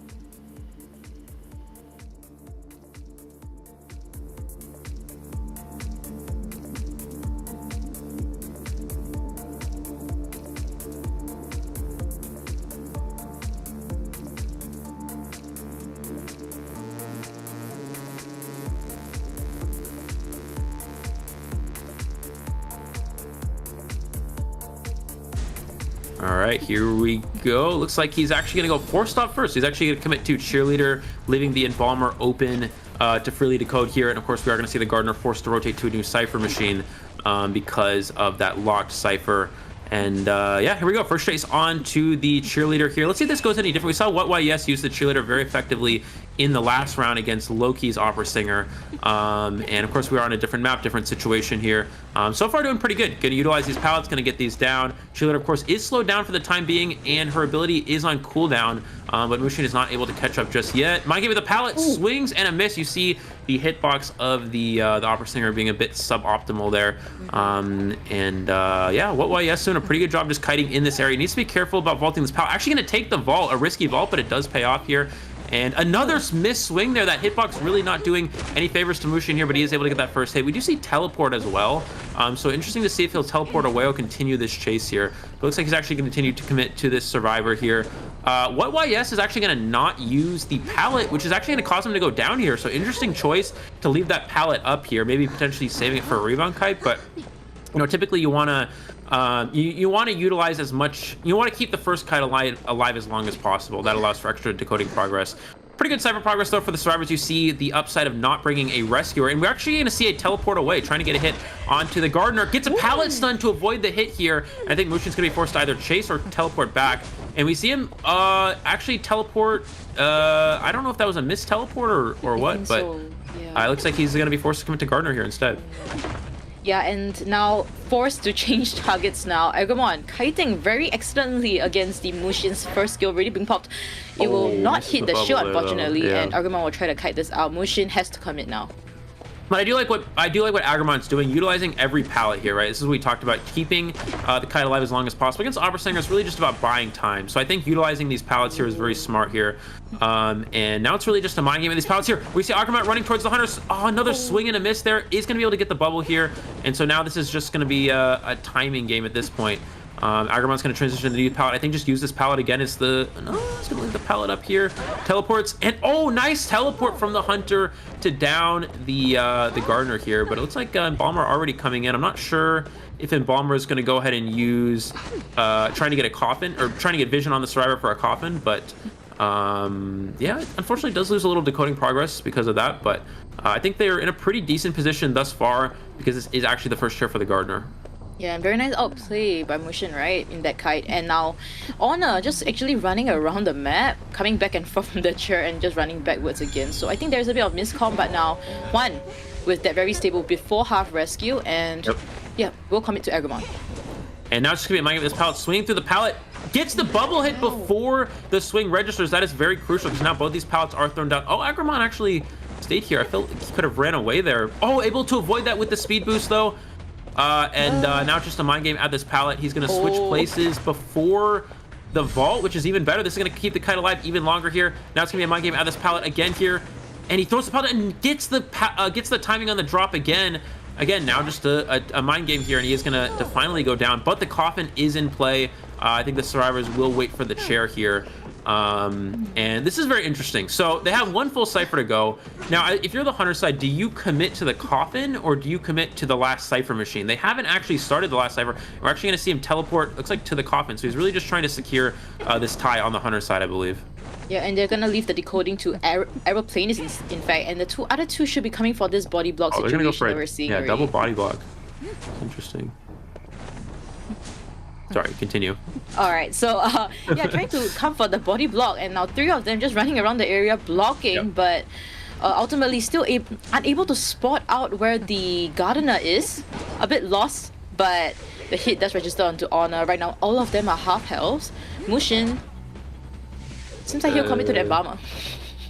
All right, here we go. Looks like he's actually going to go 4-stop first. He's actually going to commit to Cheerleader, leaving the Embalmer open to freely decode here. And of course, we are going to see the Gardener forced to rotate to a new Cypher machine because of that locked Cypher. And yeah, here we go. First chase on to the Cheerleader here. Let's see if this goes any different. We saw WhatYes use the Cheerleader very effectively in the last round against Loki's Opera Singer. And of course, we are on a different map, different situation here. So far, doing pretty good. Going to utilize these pallets, going to get these down. Cheerleader, of course, is slowed down for the time being, and her ability is on cooldown. But Mushin is not able to catch up just yet. Mind game with the pallet, swings and a miss. You see the hitbox of the Opera Singer being a bit suboptimal there. Yeah, WhatYes doing a pretty good job just kiting in this area. Needs to be careful about vaulting this pallet. Actually going to take the vault, a risky vault, but it does pay off here. And another miss swing there. That hitbox really not doing any favors to Mushin here, but he is able to get that first hit. We do see teleport as well. So interesting to see if he'll teleport away or continue this chase here. But looks like he's actually going to continue to commit to this survivor here. WhatYes is actually going to not use the pallet, which is actually going to cause him to go down here. So interesting choice to leave that pallet up here, maybe potentially saving it for a rebound kite. But you know, typically you want to you want to utilize as much, you want to keep the first kite alive as long as possible. That allows for extra decoding progress. Pretty good Cypher progress though for the survivors. You see the upside of not bringing a rescuer, and we're actually going to see a teleport away, trying to get a hit onto the Gardener. Gets a pallet stun to avoid the hit here. I think Mushin's going to be forced to either chase or teleport back, and we see him actually teleport. I don't know if that was a missed teleport or what, but so. Yeah. It looks like he's going to be forced to commit to Gardener here instead. Yeah, and now forced to change targets now. Agumon kiting very excellently against the Mushin's first skill already being popped. It will not hit the shield, unfortunately, and Agumon will try to kite this out. Mushin has to commit now. But I do like what Agramon's doing, utilizing every pallet here, right? This is what we talked about, keeping the kite alive as long as possible. Against Opera Singer, it's really just about buying time. So I think utilizing these pallets here is very smart here. And now it's really just a mind game of these pallets here. We see Agramon running towards the Hunters. Oh, another swing and a miss there. Is going to be able to get the bubble here. And so now this is just going to be a timing game at this point. Agramon's going to transition to the new pallet. I think just use this pallet again. It's the... No, it's going to leave the pallet up here. Teleports. And, oh, nice teleport from the Hunter to down the Gardener here. But it looks like Embalmer already coming in. I'm not sure if Embalmer is going to go ahead and use... trying to get a coffin, or trying to get vision on the survivor for a coffin. But, yeah, unfortunately does lose a little decoding progress because of that. But I think they're in a pretty decent position thus far, because this is actually the first chair for the Gardener. Yeah, and very nice outplay by Mushin, right, in that kite. And now Honor just actually running around the map, coming back and forth from the chair and just running backwards again. So I think there's a bit of miscom, but now one with that very stable before half rescue, and yeah, we'll commit to Agumon. And now it's just gonna be a mind game with this pallet, swinging through the pallet, gets the bubble hit before the swing registers. That is very crucial, because now both these pallets are thrown down. Oh, Agumon actually stayed here. I felt like he could have ran away there. Oh, able to avoid that with the speed boost though. Now just a mind game at this pallet. He's going to switch places before the vault, which is even better. This is going to keep the kite alive even longer here. Now it's going to be a mind game at this pallet again here. And he throws the pallet and gets the timing on the drop again. Again, now just a mind game here, and he is going to finally go down. But the coffin is in play. I think the survivors will wait for the chair here. And this is very interesting. So they have one full Cypher to go. Now, if you're the Hunter side, do you commit to the coffin or do you commit to the last Cypher machine? They haven't actually started the last Cypher. We're actually going to see him teleport, looks like, to the coffin. So he's really just trying to secure this tie on the Hunter side, I believe. Yeah, and they're gonna leave the decoding to Aeroplane, in fact, and the other two should be coming for this body block situation go for that we're seeing already. Double body block. Interesting. Sorry, continue. Alright, so yeah, trying to come for the body block, and now three of them just running around the area blocking, but ultimately still unable to spot out where the Gardener is. A bit lost, but the hit does register onto Honor. Right now, all of them are half health. Mushin seems like he'll commit to the Embalmer.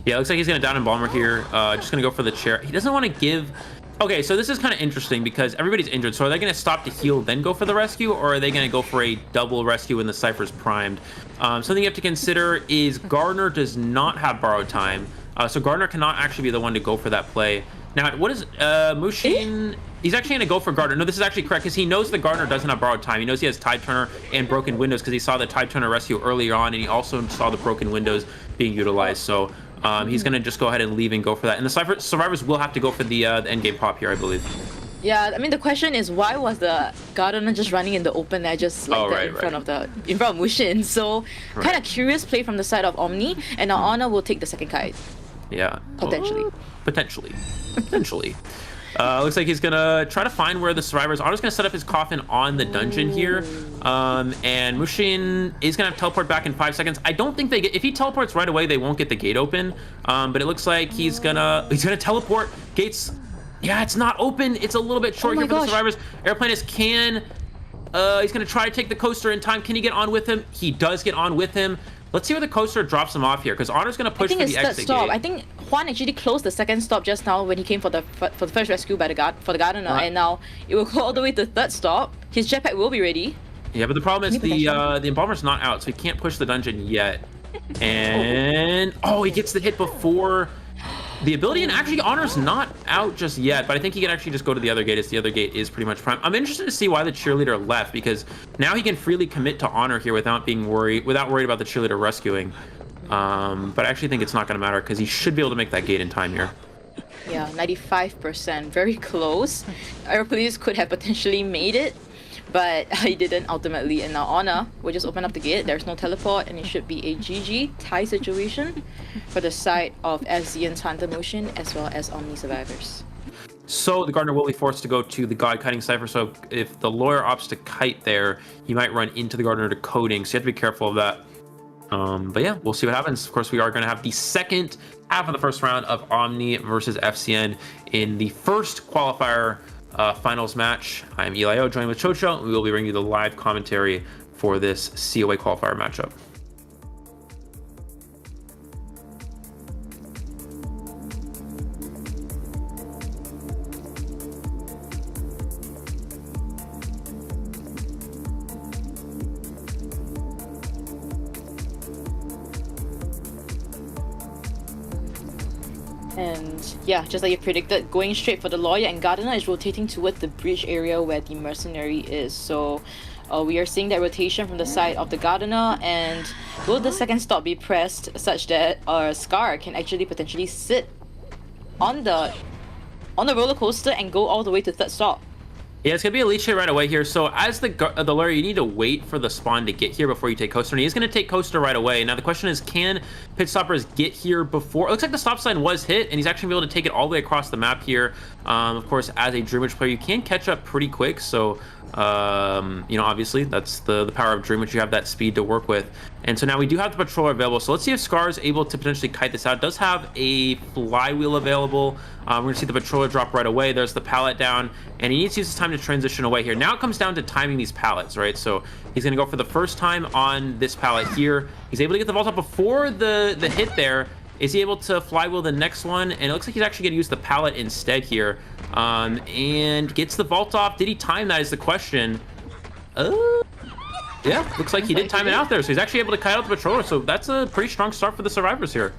Yeah, looks like he's gonna down Embalmer here. Just gonna go for the chair. He doesn't want to give... Okay, so this is kind of interesting because everybody's injured. So are they going to stop to heal, then go for the rescue? Or are they going to go for a double rescue when the Cypher's primed? Something you have to consider is Gardener does not have borrowed time. So Gardener cannot actually be the one to go for that play. Now, what is Mushin? He's actually going to go for Gardener. No, this is actually correct because he knows the Gardener doesn't have borrowed time. He knows he has Tide Turner and Broken Windows because he saw the Tide Turner rescue earlier on, and he also saw the Broken Windows being utilized. So he's going to just go ahead and leave and go for that. And the survivors will have to go for the endgame pop here, I believe. Yeah, I mean the question is why was the Gardener just running in the open there, just like in front of Mushin? So kind of curious play from the side of Omni, and now Honor will take the second kite. Yeah, potentially. potentially. Looks like he's gonna try to find where the survivors are. Just gonna set up his coffin on the dungeon here. And Mushin is gonna have teleport back in 5 seconds. I don't think they get, if he teleports right away, they won't get the gate open. But it looks like he's gonna teleport. Gates, yeah, it's not open. It's a little bit short here for the survivors. Airplanist can, he's gonna try to take the coaster in time. Can he get on with him? He does get on with him. Let's see where the coaster drops him off here, because Honor's gonna push for the exit stop. gate. I think Juan actually closed the second stop just now when he came for the first rescue by the Gardener, and now it will go all the way to the third stop. His jetpack will be ready. Yeah, but the problem is the Embalmer's not out, so he can't push the dungeon yet. And he gets the hit before the ability, and actually Honor's not out just yet, but I think he can actually just go to the other gate, as the other gate is pretty much prime. I'm interested to see why the cheerleader left, because now he can freely commit to Honor here without worried about the cheerleader rescuing. But I actually think it's not going to matter, because he should be able to make that gate in time here. Yeah, 95%, very close. Our police could have potentially made it, but he didn't ultimately. And now Honor will just open up the gate. There's no teleport, and it should be a GG tie situation for the side of FZN's Hunter Motion as well as Omni survivors. So the Gardener will be forced to go to the God kiting cipher. So if the lawyer opts to kite there, he might run into the Gardener decoding. So you have to be careful of that. But yeah, we'll see what happens. Of course, we are going to have the second half of the first round of Omni versus FCN in the first qualifier finals match. I'm Eli O, joined with Chocho. We will be bringing you the live commentary for this COA qualifier matchup. And yeah, just like you predicted, going straight for the lawyer, and Gardener is rotating towards the bridge area where the mercenary is. So we are seeing that rotation from the side of the Gardener, and will the second stop be pressed such that Scar can actually potentially sit on the roller coaster and go all the way to third stop? Yeah, it's going to be a leech hit right away here. So as the lawyer, you need to wait for the spawn to get here before you take coaster. And he's going to take coaster right away. Now the question is, can pit stoppers get here before? It looks like the stop sign was hit, and he's actually able to take it all the way across the map here. Of course, as a Dream Witch player, you can catch up pretty quick. So, you know, obviously that's the power of Dream Witch. You have that speed to work with. And so now we do have the patroller available. So let's see if Scar is able to potentially kite this out. It does have a flywheel available. We're going to see the patroller drop right away. There's the pallet down, and he needs to use his time to transition away here. Now it comes down to timing these pallets, right? So he's going to go for the first time on this pallet here. He's able to get the vault up before the hit there. Is he able to flywheel the next one? And it looks like he's actually going to use the pallet instead here. And gets the vault off. Did he time that is the question. Yeah, looks like he did time it out there. So he's actually able to kite out the patroller. So that's a pretty strong start for the survivors here.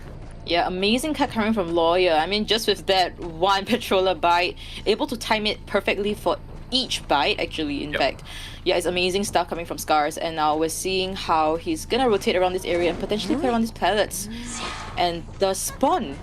Yeah, amazing cut coming from Lawyer. I mean, just with that one patroller bite, able to time it perfectly for each bite, actually, in fact. Yeah, it's amazing stuff coming from Scars. And now we're seeing how he's gonna rotate around this area and potentially play around these pallets. And the spawn,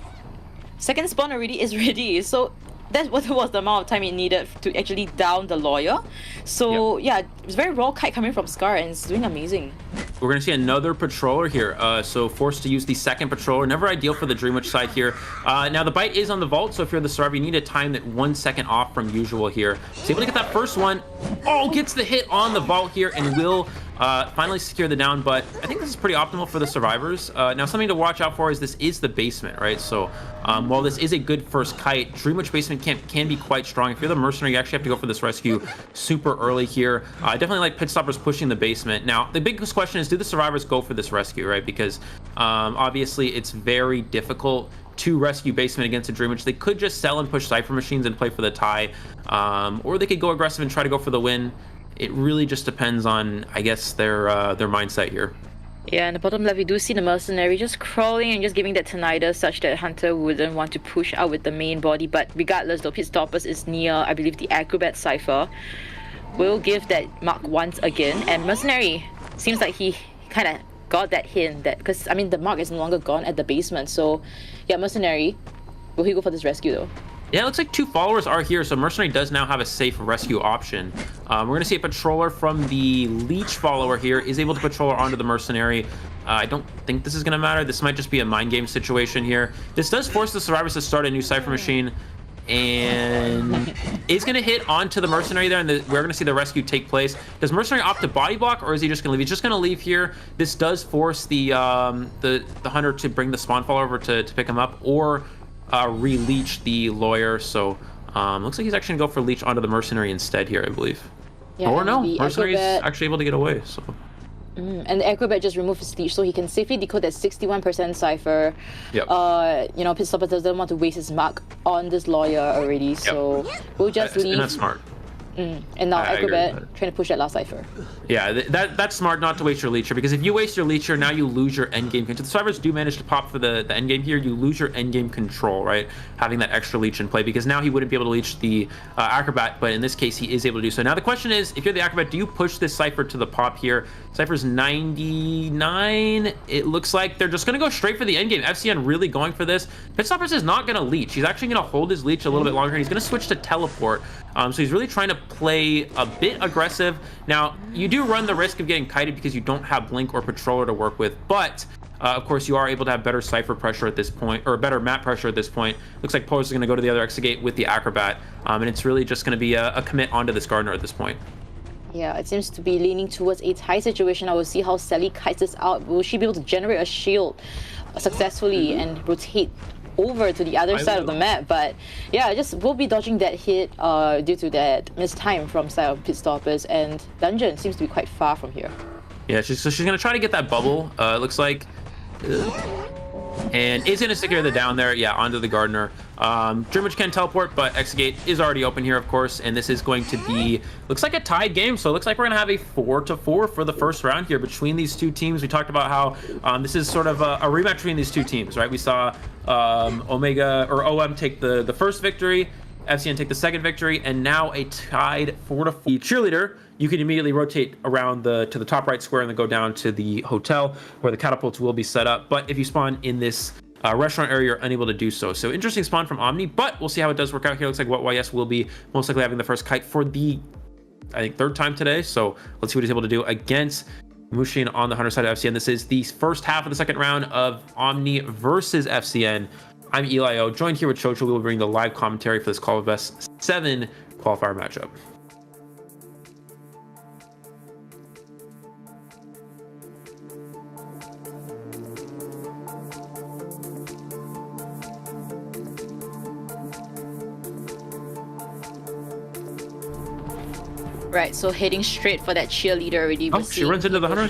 second spawn already is ready. So that was the amount of time it needed to actually down the Lawyer. So yeah, it's very raw kite coming from Scar, and it's doing amazing. We're going to see another patroller here. So forced to use the second patroller. Never ideal for the Dream Witch side here. Now the bite is on the vault, so if you're the survivor, you need to time that 1 second off from usual here. So able to get that first one. Oh, gets the hit on the vault here and will finally secure the down. But I think this is pretty optimal for the survivors. Now something to watch out for is this is the basement, right? So while this is a good first kite, Dream Witch basement can be quite strong. If you're the mercenary, you actually have to go for this rescue super early here. I definitely like pit stoppers pushing the basement. Now the biggest question is, do the survivors go for this rescue, right? Because obviously it's very difficult to rescue basement against a Dream Witch. They could just sell and push Cypher machines and play for the tie, or they could go aggressive and try to go for the win. It really just depends on, I guess, their mindset here. Yeah, in the bottom left, we do see the mercenary just crawling and just giving that tinnitus such that Hunter wouldn't want to push out with the main body. But regardless, though, pit stoppers is near, I believe, the acrobat Cypher. Will give that mark once again, and mercenary seems like he kind of got that hint that, because I mean the mark is no longer gone at the basement. So yeah, mercenary, will he go for this rescue though? Yeah, it looks like 2 followers are here, so Mercenary does now have a safe rescue option. We're going to see a patroller from the Leech follower here is able to patroller onto the Mercenary. I don't think this is going to matter. This might just be a mind game situation here. This does force the survivors to start a new Cypher machine, and is going to hit onto the Mercenary there, and we're going to see the rescue take place. Does Mercenary opt to body block, or is he just going to leave? He's just going to leave here. This does force the Hunter to bring the spawn follower over to pick him up, or re-leech the lawyer. So looks like he's actually gonna go for leech onto the Mercenary instead here, I believe. Yeah, or no, Mercenary's acrobat, actually able to get away. So and the acrobat just removed his leech, so he can safely decode that 61% cipher. Yep. You know, Pitstopper doesn't want to waste his mark on this lawyer already, so we'll just leave. And that's smart. And now I agree with Acrobat trying to push that last cipher. Yeah, that's smart not to waste your leecher, because if you waste your leecher, now you lose your endgame control. The survivors do manage to pop for the endgame here. You lose your endgame control, right? Having that extra leech in play, because now he wouldn't be able to leech the Acrobat, but in this case, he is able to do so. Now the question is, if you're the Acrobat, do you push this cipher to the pop here? Cipher's 99. It looks like they're just going to go straight for the endgame. FCN really going for this. Pitstoppers is not going to leech. He's actually going to hold his leech a little bit longer. He's going to switch to teleport. So he's really trying to play a bit aggressive. Now, you do run the risk of getting kited because you don't have Blink or Patroller to work with, but of course, you are able to have better Cypher pressure at this point, or better map pressure at this point. Looks like Pose is going to go to the other Exegate with the Acrobat, and it's really just going to be a commit onto this Gardener at this point. Yeah, it seems to be leaning towards a tie situation. I will see how Sally kites this out. Will she be able to generate a shield successfully and rotate over to the other side of the map? But yeah, just will be dodging that hit due to that missed time from side of Pitstoppers, and Dungeon seems to be quite far from here. Yeah, so she's going to try to get that bubble, it looks like. And is going to secure the down there, yeah, onto the Gardener. Drimwich can teleport, but Exegate is already open here, of course, and this is going to be, looks like a tied game, so it looks like we're going to have a 4-4 for the first round here between these two teams. We talked about how this is sort of a rematch between these two teams, right? We saw Omega, or OM take the first victory, FCN take the second victory, and now a tied 4-4. Cheerleader, you can immediately rotate around to the top right square and then go down to the hotel where the catapults will be set up. But if you spawn in this restaurant area, you're unable to do so. So interesting spawn from Omni, but we'll see how it does work out here. Looks like what YS will be most likely having the first kite for the, I think, third time today. So let's see what he's able to do against Mushin on the Hunter side of FCN. This is the first half of the second round of Omni versus FCN. I'm Eli-O, joined here with Chocho. We will bring the live commentary for this Call of Best 7 qualifier matchup. Right, so heading straight for that cheerleader already. Oh, she runs into the Hunter?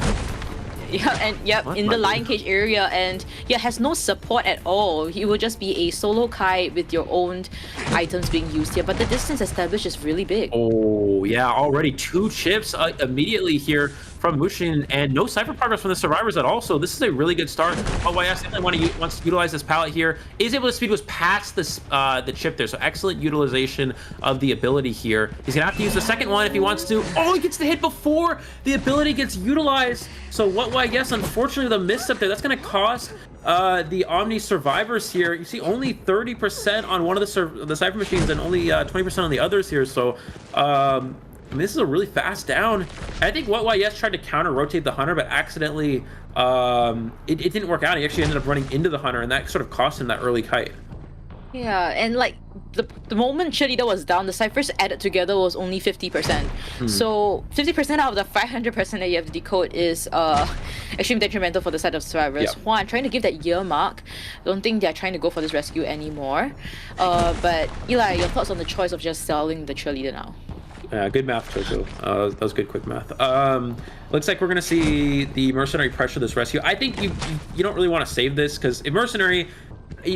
Yeah, and in the lion cage area, and yeah, has no support at all. He will just be a solo kite with your own items being used here, but the distance established is really big. Oh yeah, already 2 chips immediately here from Mushin, and no Cypher progress from the survivors at all. So this is a really good start. YS definitely wants to utilize this pallet here. Is able to speed was past this the chip there, so excellent utilization of the ability here. He's gonna have to use the second one if he wants to. Oh, he gets the hit before the ability gets utilized. So what YS, unfortunately, the misstep there, that's gonna cost the Omni survivors here. You see only 30% on one of the Cypher machines and only 20% on the others here. So I mean, this is a really fast down. I think what YS tried to counter rotate the Hunter, but accidentally it didn't work out. He actually ended up running into the Hunter, and that sort of cost him that early kite. Yeah, and like the moment Cheerleader was down, the ciphers added together was only 50%. So 50% out of the 500% that you have to decode is extremely detrimental for the side of survivors. Yeah. One, trying to give that year mark. Don't think they're trying to go for this rescue anymore. But Eli, your thoughts on the choice of just selling the Cheerleader now? Yeah, good math, Chocho. That was good, quick math. Looks like we're gonna see the Mercenary pressure this rescue. I think you don't really want to save this, because if Mercenary,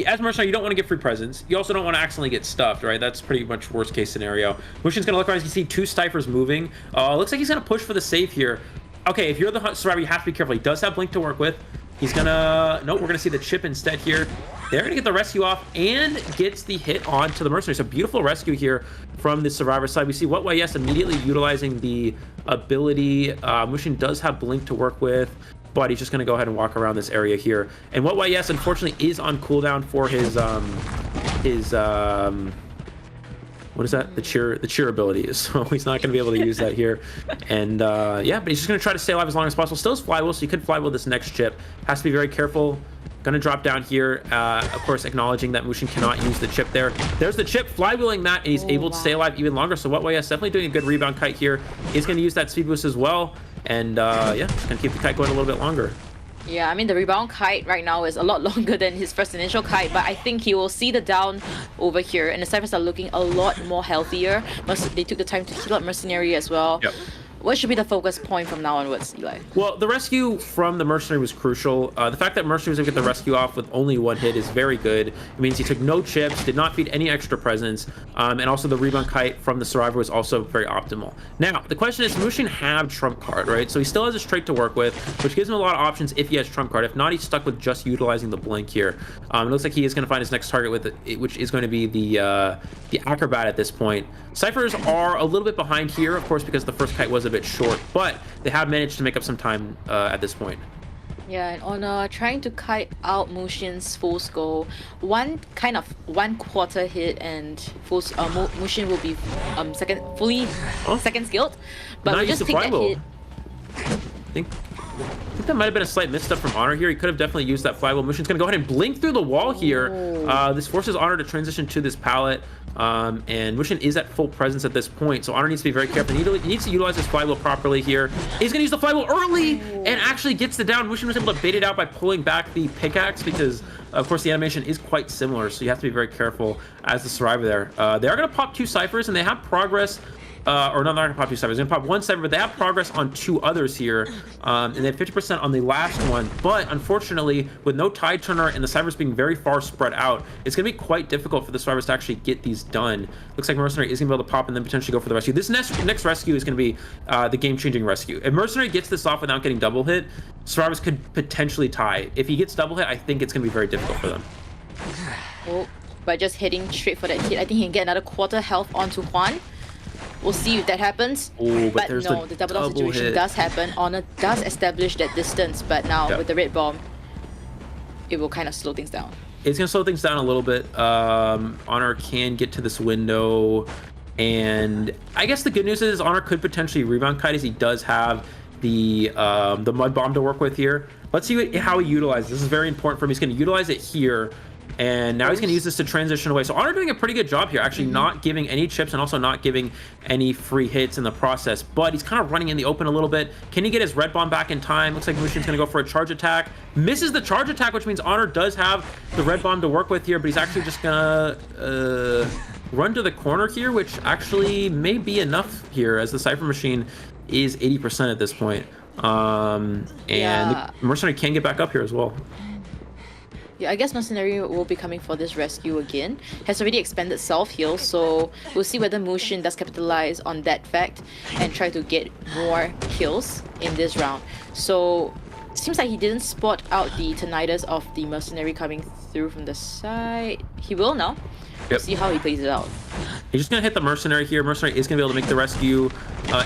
as Mercenary, you don't want to get free presents. You also don't want to accidentally get stuffed, right? That's pretty much worst case scenario. Mushin's gonna look around. You can see 2 Stifers moving. Looks like he's gonna push for the save here. Okay, if you're the survivor, you have to be careful. He does have Blink to work with. He's gonna, nope, we're gonna see the chip instead here. They're gonna get the rescue off and gets the hit onto the Mercenary. So beautiful rescue here from the survivor side. We see what YS immediately utilizing the ability. Mushin does have Blink to work with, but he's just gonna go ahead and walk around this area here. And what YS unfortunately is on cooldown for his what is that? The cheer ability. So he's not going to be able to use that here. And yeah, but he's just going to try to stay alive as long as possible. Still has flywheel, so he could flywheel this next chip. Has to be very careful. Going to drop down here. Of course, acknowledging that Mushin cannot use the chip there. There's the chip, flywheeling that, and he's able to stay alive even longer. So WhatWayS definitely doing a good rebound kite here. He's going to use that speed boost as well. And yeah, just going to keep the kite going a little bit longer. Yeah, I mean, the rebound kite right now is a lot longer than his first initial kite, but I think he will see the down over here, and the Cyphers are looking a lot more healthier. They took the time to heal up Mercenary as well. Yep. What should be the focus point from now onwards, Eli? Well, the rescue from the Mercenary was crucial. The fact that Mercenary was able to get the rescue off with only one hit is very good. It means he took no chips, did not feed any extra presence, and also the rebound kite from the Survivor was also very optimal. Now, the question is, Mushin have Trump card, right? So he still has a straight to work with, which gives him a lot of options if he has Trump card. If not, he's stuck with just utilizing the blink here. It looks like he is going to find his next target with it, which is going to be the Acrobat at this point. Cyphers are a little bit behind here, of course, because the first kite was a bit short, but they have managed to make up some time at this point. Yeah, and on trying to kite out Mushin's full skull, one quarter hit and Mushin will be second skilled, but we'll just take that hit. I think that might have been a slight misstep from Honor here. He could have definitely used that flywheel. Mushin's gonna go ahead and blink through the wall here. This forces Honor to transition to this pallet. And Mushin is at full presence at this point, so Honor needs to be very careful. He needs to utilize his flywheel properly here. He's going to use the flywheel early and actually gets the down. Mushin was able to bait it out by pulling back the pickaxe because, of course, the animation is quite similar, so you have to be very careful as the Survivor there. They are going to pop 2 Cyphers, and they have progress. Or no, they're not going to pop 2 Cyphers. They're going to pop 1 Cypher, but they have progress on 2 others here. And they have 50% on the last one. But unfortunately, with no Tide Turner and the Cyphers being very far spread out, it's going to be quite difficult for the Survivors to actually get these done. Looks like Mercenary is going to be able to pop and then potentially go for the rescue. This next rescue is going to be the game-changing rescue. If Mercenary gets this off without getting double hit, Survivors could potentially tie. If he gets double hit, I think it's going to be very difficult for them. Oh, but just heading straight for that hit, I think he can get another quarter health onto Juan. We'll see if that happens. Oh, but no, the double situation hit does happen. Honor does establish that distance, but now with the red bomb, it will kind of slow things down. It's gonna slow things down a little bit. Honor can get to this window, and I guess the good news is Honor could potentially rebound kite as he does have the mud bomb to work with here. Let's see how he utilizes. This is very important for him. He's gonna utilize it here. And now he's going to use this to transition away. So Honor doing a pretty good job here, actually not giving any chips and also not giving any free hits in the process. But he's kind of running in the open a little bit. Can he get his red bomb back in time? Looks like Mushin's going to go for a charge attack. Misses the charge attack, which means Honor does have the red bomb to work with here. But he's actually just going to run to the corner here, which actually may be enough here as the Cypher Machine is 80% at this point. And the Mercenary can get back up here as well. Yeah, I guess Mercenary will be coming for this rescue again. Has already expanded self-heal, so we'll see whether Mushin does capitalize on that fact and try to get more kills in this round. So, seems like he didn't spot out the Tinnitus of the Mercenary coming through from the side. He will now. Yep. See how he plays it out. He's just going to hit the Mercenary here. Mercenary is going to be able to make the rescue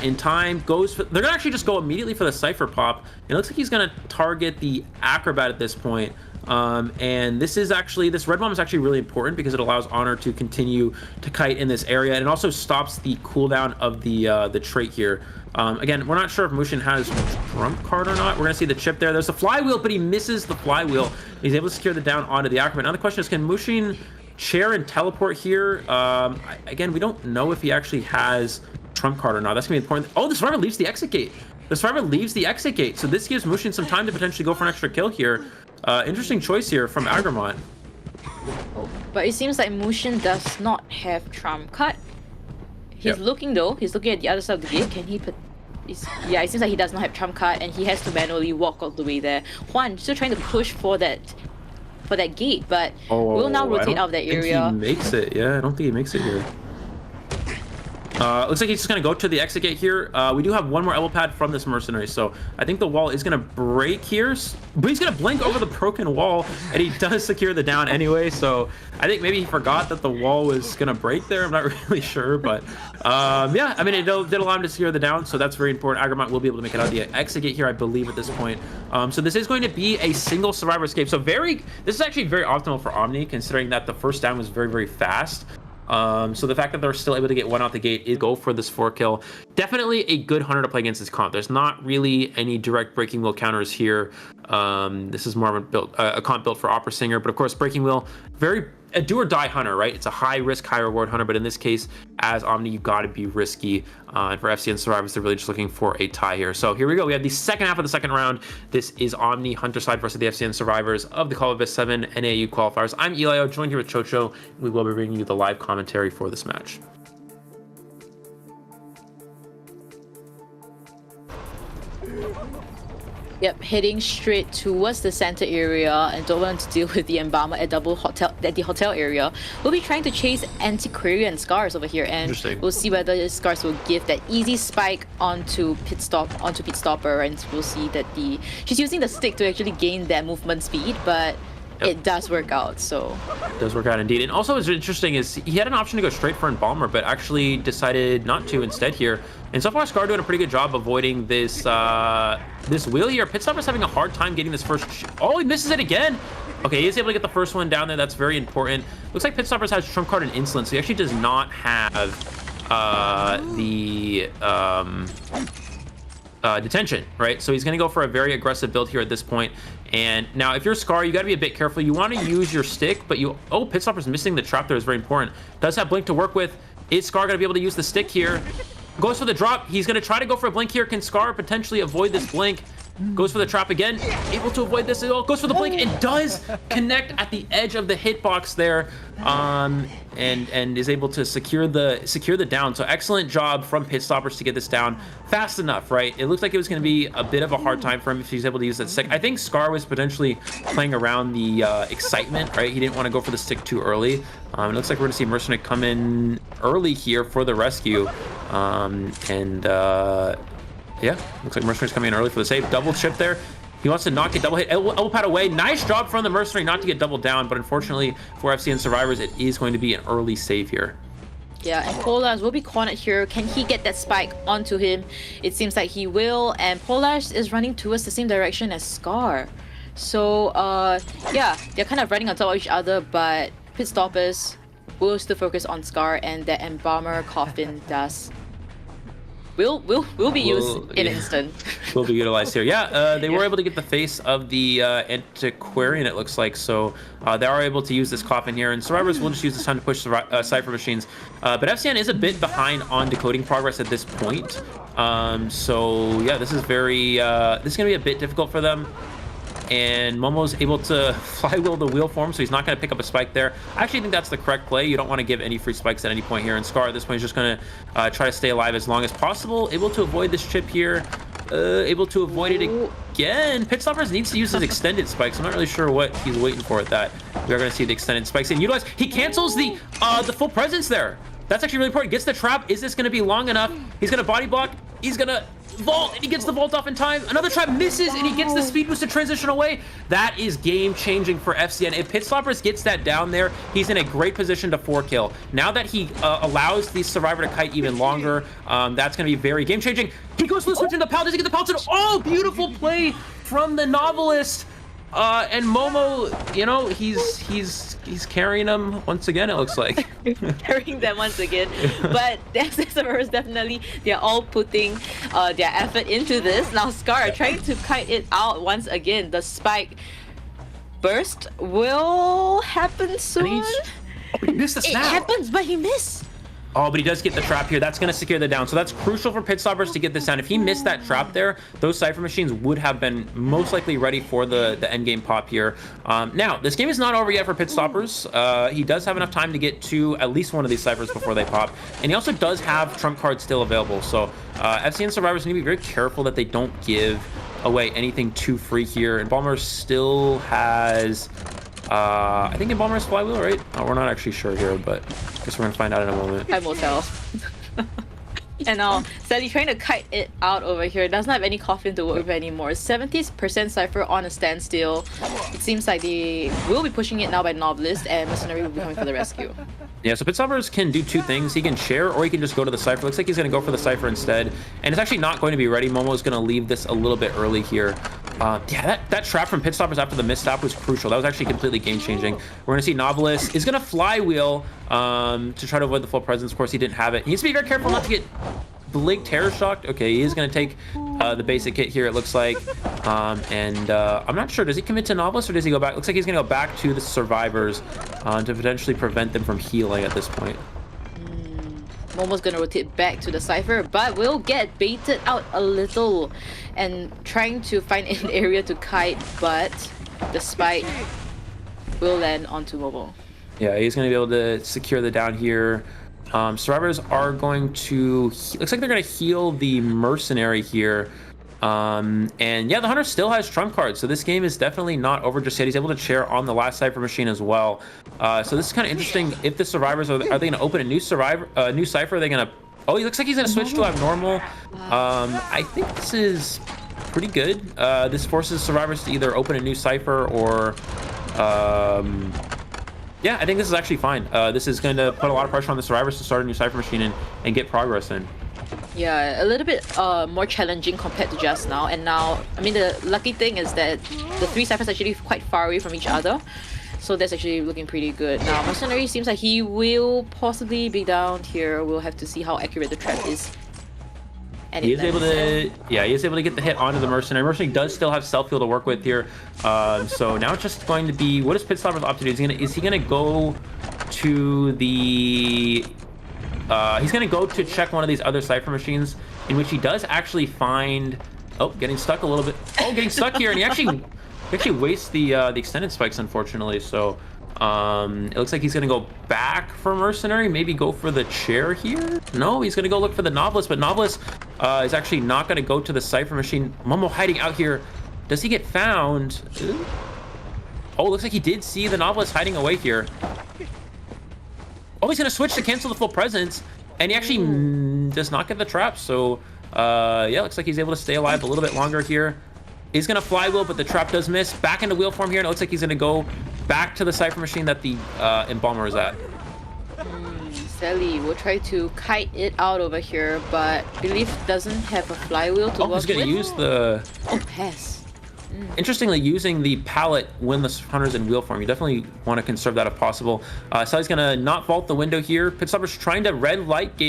in time. They're going to actually just go immediately for the Cypher pop. It looks like he's going to target the Acrobat at this point. And this red bomb is actually really important because it allows Honor to continue to kite in this area, and it also stops the cooldown of the trait here. Again, we're not sure if Mushin has Trump card or not. We're gonna see the chip there. There's the flywheel, but he misses the flywheel. He's able to secure the down onto the Acrobat. Now the question is, can Mushin chair and teleport here? Again, we don't know if he actually has Trump card or not. That's gonna be important. Oh, the Survivor leaves the exit gate. The Survivor leaves the exit gate, so this gives Mushin some time to potentially go for an extra kill here. Interesting choice here from Agramont. But it seems like Mushin does not have Trump card. He's looking though. He's looking at the other side of the gate. Can he put? Yeah, it seems like he does not have Trump card, and he has to manually walk all the way there. Juan still trying to push for that gate, but we'll now rotate out of that area. He makes it. Yeah, I don't think he makes it here. Looks like he's just going to go to the exit gate here. We do have one more elbow pad from this Mercenary, so I think the wall is going to break here. But he's going to blink over the broken wall, and he does secure the down anyway, so I think maybe he forgot that the wall was going to break there. I'm not really sure, but yeah, I mean, it did allow him to secure the down, so that's very important. Agramont will be able to make it out of the exit gate here, I believe, at this point. So this is going to be a single Survivor escape. So this is actually very optimal for Omni, considering that the first down was very, very fast. So the fact that they're still able to get one out the gate is go for this 4-kill. Definitely a good hunter to play against this comp. There's not really any direct Breaking Wheel counters here. This is more of a comp built for Opera Singer, but of course Breaking Wheel, a do or die hunter, right? It's a high risk, high reward hunter, but in this case, as Omni, you got to be risky. And for FCN Survivors, they're really just looking for a tie here. So here we go. We have the second half of the second round. This is Omni Hunter side versus the FCN Survivors of the Call of Abyss 7 NAU qualifiers. I'm Elio, joined here with Chocho. We will be bringing you the live commentary for this match. Yep, heading straight towards the center area and don't want to deal with the embalmer at the hotel area. We'll be trying to chase Antiquarian Scars over here, and we'll see whether Scars will give that easy spike onto Pit Stopper, and we'll see that she's using the stick to actually gain that movement speed, but it does work out. So it does work out indeed. And also what's interesting is he had an option to go straight for Embalmer, but actually decided not to instead here. And so far, Scar doing a pretty good job avoiding this this wheel here. Pitstopper's having a hard time getting this first. Oh, he misses it again. Okay, he is able to get the first one down there. That's very important. Looks like Pitstoppers has trump card and insolence, so he actually does not have the detention, right? So he's going to go for a very aggressive build here at this point. And now if you're Scar, you got to be a bit careful. You want to use your stick, but Pitstopper's missing the trap there is very important. Does have Blink to work with. Is Scar going to be able to use the stick here? Goes for the drop. He's going to try to go for a blink here. Can Scar potentially avoid this blink? Goes for the trap again. Able to avoid this as well. Goes for the blink and does connect at the edge of the hitbox there. And is able to secure the down. So excellent job from Pitstoppers to get this down fast enough, right? It looks like it was going to be a bit of a hard time for him if he's able to use that stick. I think Scar was potentially playing around the excitement, right? He didn't want to go for the stick too early. It looks like we're going to see Mercenary come in early here for the rescue. Yeah, looks like Mercenary's coming in early for the save. Double chip there. He wants to not get double hit. Elbow pad away. Nice job from the Mercenary not to get doubled down, but unfortunately for FCN Survivors, it is going to be an early save here. Yeah, and Polars will be cornered here. Can he get that spike onto him? It seems like he will, and Polars is running towards the same direction as Scar. So, yeah, they're kind of running on top of each other, but Pitstoppers will still focus on Scar, and the Embalmer Coffin does will be used in an instant. Will be utilized here. Yeah, they were able to get the face of the Antiquarian, it looks like. So they are able to use this coffin here, and Survivors will just use this time to push the Cypher Machines. But FCN is a bit behind on decoding progress at this point. So yeah, this is very this is gonna be a bit difficult for them. And Momo's able to flywheel the wheel for him, so he's not going to pick up a spike there. I actually think that's the correct play. You don't want to give any free spikes at any point here. And Scar at this point is just going to try to stay alive as long as possible. Able to avoid this chip here. Able to avoid it again. Pitstoppers needs to use his extended spikes. I'm not really sure what he's waiting for at that. We are going to see the extended spikes and utilize. He cancels the full presence there. That's actually really important. Gets the trap. Is this going to be long enough? He's going to body block. He's going to vault, and he gets the vault off in time. Another trap misses, and he gets the speed boost to transition away. That is game-changing for FCN. If Pitstoppers gets that down there, he's in a great position to 4-kill. Now that he allows the Survivor to kite even longer, that's going to be very game-changing. He goes for the switch into the Pal. Does he get the Pal? Oh, beautiful play from the Novelist. And Momo, you know, he's carrying them once again, it looks like. Carrying them once again. But the FCN definitely, they're all putting their effort into this. Now Scar trying to kite it out once again. The spike burst will happen soon. He missed the snap. It happens, but he missed. Oh, but he does get the trap here. That's going to secure the down. So that's crucial for Pitstoppers to get this down. If he missed that trap there, those Cypher Machines would have been most likely ready for the end game pop here. Now, this game is not over yet for Pitstoppers. He does have enough time to get to at least one of these Cyphers before they pop. And he also does have trump cards still available. So FCN Survivors need to be very careful that they don't give away anything too free here. And Embalmer still has... I think Embalmer's flywheel, right? Oh, we're not actually sure here, but I guess we're gonna find out in a moment. Time will tell. And now Sally trying to kite it out over here. Does not have any coffin to work with anymore. 70% Cypher on a standstill. It seems like they will be pushing it now by Novelist, and Mercenary will be coming for the rescue. Yeah, so Pitstoppers can do two things. He can share, or he can just go to the Cypher. Looks like he's going to go for the Cypher instead. And it's actually not going to be ready. Momo's going to leave this a little bit early here. Yeah, that trap from Pit Stoppers after the misstop was crucial. That was actually completely game-changing. We're gonna see Novelist is gonna flywheel to try to avoid the full presence. Of course, he didn't have it. He needs to be very careful not to get Blink terror shocked. Okay, he is gonna take the basic hit here, it looks like. I'm not sure, does he commit to Novelist or does he go back? Looks like he's gonna go back to the survivors to potentially prevent them from healing at this point. Momo's gonna rotate back to the Cypher, but will get baited out a little and trying to find an area to kite, but the spike will land onto Momo. Yeah, he's gonna be able to secure the down here. Survivors are going to, looks like they're gonna heal the Mercenary here. And yeah, the Hunter still has trump cards, so this game is definitely not over just yet. He's able to chair on the last Cypher machine as well. So this is kind of interesting. If the Survivors are they going to open a new Cypher? Are they going to? Oh, he looks like he's going to switch to abnormal. I think this is pretty good. This forces Survivors to either open a new Cypher or. Yeah, I think this is actually fine. This is going to put a lot of pressure on the Survivors to start a new Cypher machine and get progress in. Yeah, a little bit more challenging compared to just now. And now, I mean, the lucky thing is that the three Cyphers are actually quite far away from each other. So that's actually looking pretty good. Now, Mercenary seems like he will possibly be down here. We'll have to see how accurate the trap is. And he is able to, yeah, he is able to get the hit onto the Mercenary. Mercenary does still have self-heal to work with here. So now it's just going to be, what is Pit Stoppers opt to do? Is he gonna go to the... he's going to go to check one of these other Cypher machines, in which he does actually find... Oh, getting stuck a little bit. Oh, getting stuck here, and he actually wastes the extended spikes, unfortunately. So it looks like he's going to go back for Mercenary, maybe go for the chair here. No, he's going to go look for the Novelist, but Novelist is actually not going to go to the Cypher machine. Momo hiding out here. Does he get found? Oh, looks like he did see the Novelist hiding away here. Oh, he's going to switch to cancel the full presence, and he actually does not get the trap. So, yeah, looks like he's able to stay alive a little bit longer here. He's going to flywheel, but the trap does miss. Back into wheel form here, and it looks like he's going to go back to the Cypher machine that the Embalmer is at. Sally will try to kite it out over here, but Belief doesn't have a flywheel to work with. He's going to use the... Oh, pass. Interestingly, using the pallet when the Hunter's in wheel form, you definitely want to conserve that if possible. Sally's gonna not vault the window here. Pit Stopper's trying to red light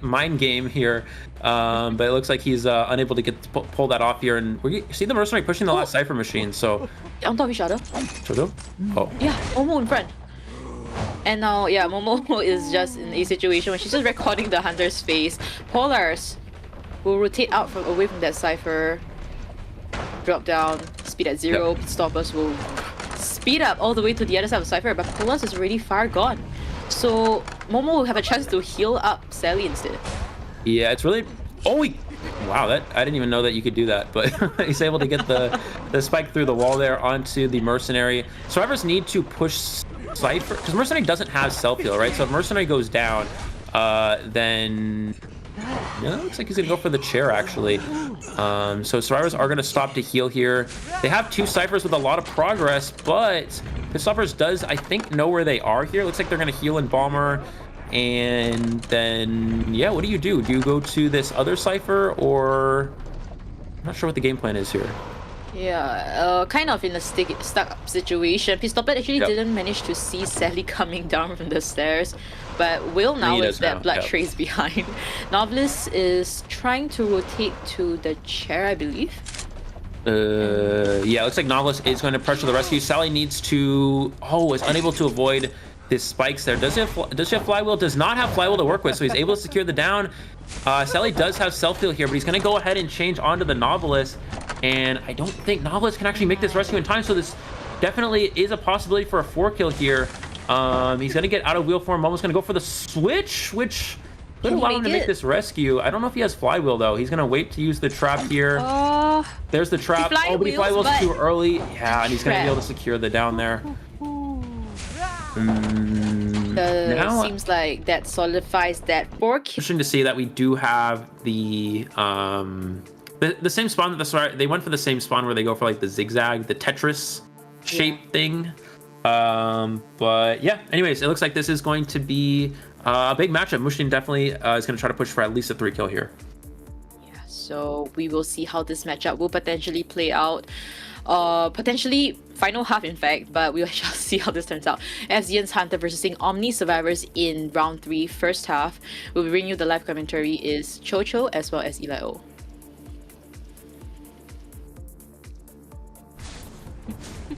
mind game here, but it looks like he's unable to get to pull that off here. And we see the Mercenary pushing the last Cypher machine. So on top of each other. Oh. Yeah, Momo in front. And now, yeah, Momo is just in a situation where she's just recording the Hunter's face. Polars will rotate out away from that Cypher. Drop down, speed at 0. Yep. Pit Stoppers will speed up all the way to the other side of Cypher, but Polars is already far gone. So Momo will have a chance to heal up Sally instead. Yeah, it's really... Oh, wow, that I didn't even know that you could do that, but he's able to get the spike through the wall there onto the Mercenary. Survivors need to push Cypher, because Mercenary doesn't have self-heal, right? So if Mercenary goes down, then... No, looks like he's gonna go for the chair actually. So Survivors are gonna stop to heal here. They have two Cyphers with a lot of progress, but Pit Stoppers does, I think, know where they are here. Looks like they're gonna heal Embalmer, and then yeah, what do? Do you go to this other Cypher, or I'm not sure what the game plan is here. Yeah, kind of in a stuck situation. Pit Stopper actually didn't manage to see Sally coming down from the stairs, but Will now with that blood trace behind. Novelist is trying to rotate to the chair, I believe. Yeah, looks like Novelist is going to pressure the rescue. Sally needs to... Oh, is unable to avoid his spikes there. Does she have flywheel? Does not have flywheel to work with, so he's able to secure the down. Sally does have self-heal here, but he's going to go ahead and change onto the Novelist. And I don't think Novelist can actually make this rescue in time, so this definitely is a possibility for a 4-kill here. He's going to get out of wheel form. Momo's going to go for the switch, which could allow him to make this rescue. I don't know if he has flywheel, though. He's going to wait to use the trap here. There's the trap. Oh, but he flywheels too early. Yeah, and he's going to be able to secure the down there. Now, seems like that solidifies that 4-kill. Interesting to see that we do have the same spawn that they went for the same spawn where they go for like the zigzag, the Tetris shape thing. But yeah, anyways, it looks like this is going to be a big matchup. Mushin definitely is going to try to push for at least a 3-kill here. Yes. So we will see how this matchup will potentially play out. Potentially final half in fact, but we shall see how this turns out. FZN's Hunter versus Omni Survivors in round 3, first half. We'll bring you the live commentary is Chocho as well as Eli O.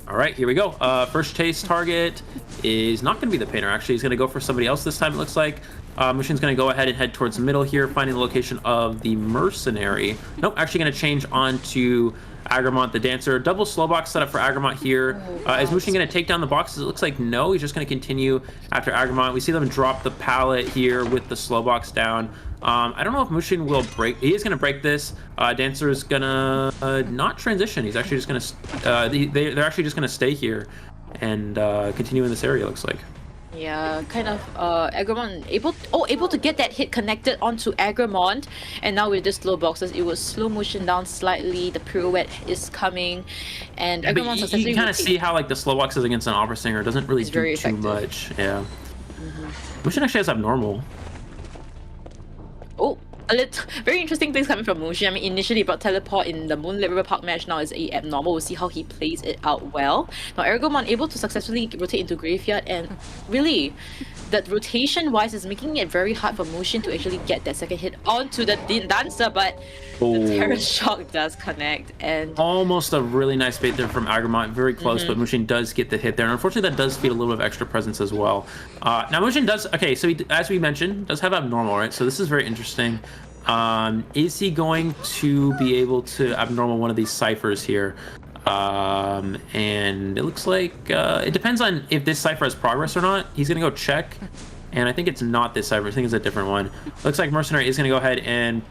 All right, here we go. First chase target is not going to be the painter. Actually, he's going to go for somebody else this time, it looks like. Machine's going to go ahead and head towards the middle here, finding the location of the mercenary. Nope, actually going to change on to Agramont the Dancer. Double slow box set up for Agramont here. Is Mushin going to take down the boxes? It looks like no. He's just going to continue after Agramont. We see them drop the pallet here with the slow box down. I don't know if Mushin will break. He is going to break this. Dancer is going to not transition. He's actually just going to... they're actually just going to stay here and continue in this area, looks like. Yeah, kind of Agramont able to get that hit connected onto Agramont, and now with the slow boxes it was slow motion down slightly. The pirouette is coming, and Agramont successfully. You kind of see how like the slow boxes against an opera singer doesn't really do too much. Yeah. Mushin actually has abnormal. Oh, a little very interesting things coming from Mushin. I mean, initially brought teleport in the Moonlit River Park match. Now is a abnormal. We'll see how he plays it out well. Now Agramont able to successfully rotate into Graveyard, and really, that rotation wise is making it very hard for Mushin to actually get that second hit onto the Dancer, but the Terror Shock does connect, and almost a really nice bait there from Agramont. Very close, but Mushin does get the hit there. And unfortunately, that does feed a little bit of extra presence as well. Now Mushin does, okay, so he, as we mentioned, does have abnormal, right? So this is very interesting. Is he going to be able to abnormal one of these ciphers here? And it looks like it depends on if this cipher has progress or not. He's gonna go check, and I think it's not this cipher. I think it's a different one. Looks like Mercenary is gonna go ahead and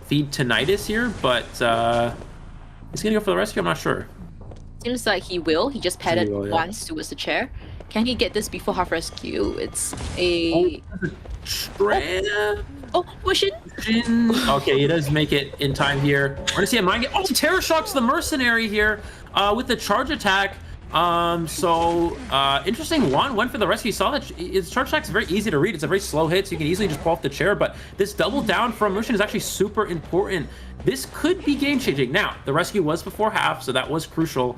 feed Tinnitus here, but he's gonna go for the rescue. I'm not sure. Seems like he will. He just padded once towards the chair. Can he get this before half rescue? It's a Mushin. Okay, he does make it in time here. We're gonna see a mind get. Oh, Terror Shocks the Mercenary here with the charge attack. Interesting one. Went for the rescue. You saw that his charge attack is very easy to read. It's a very slow hit, so you can easily just pull off the chair. But this double down from Mushin is actually super important. This could be game changing. Now, the rescue was before half, so that was crucial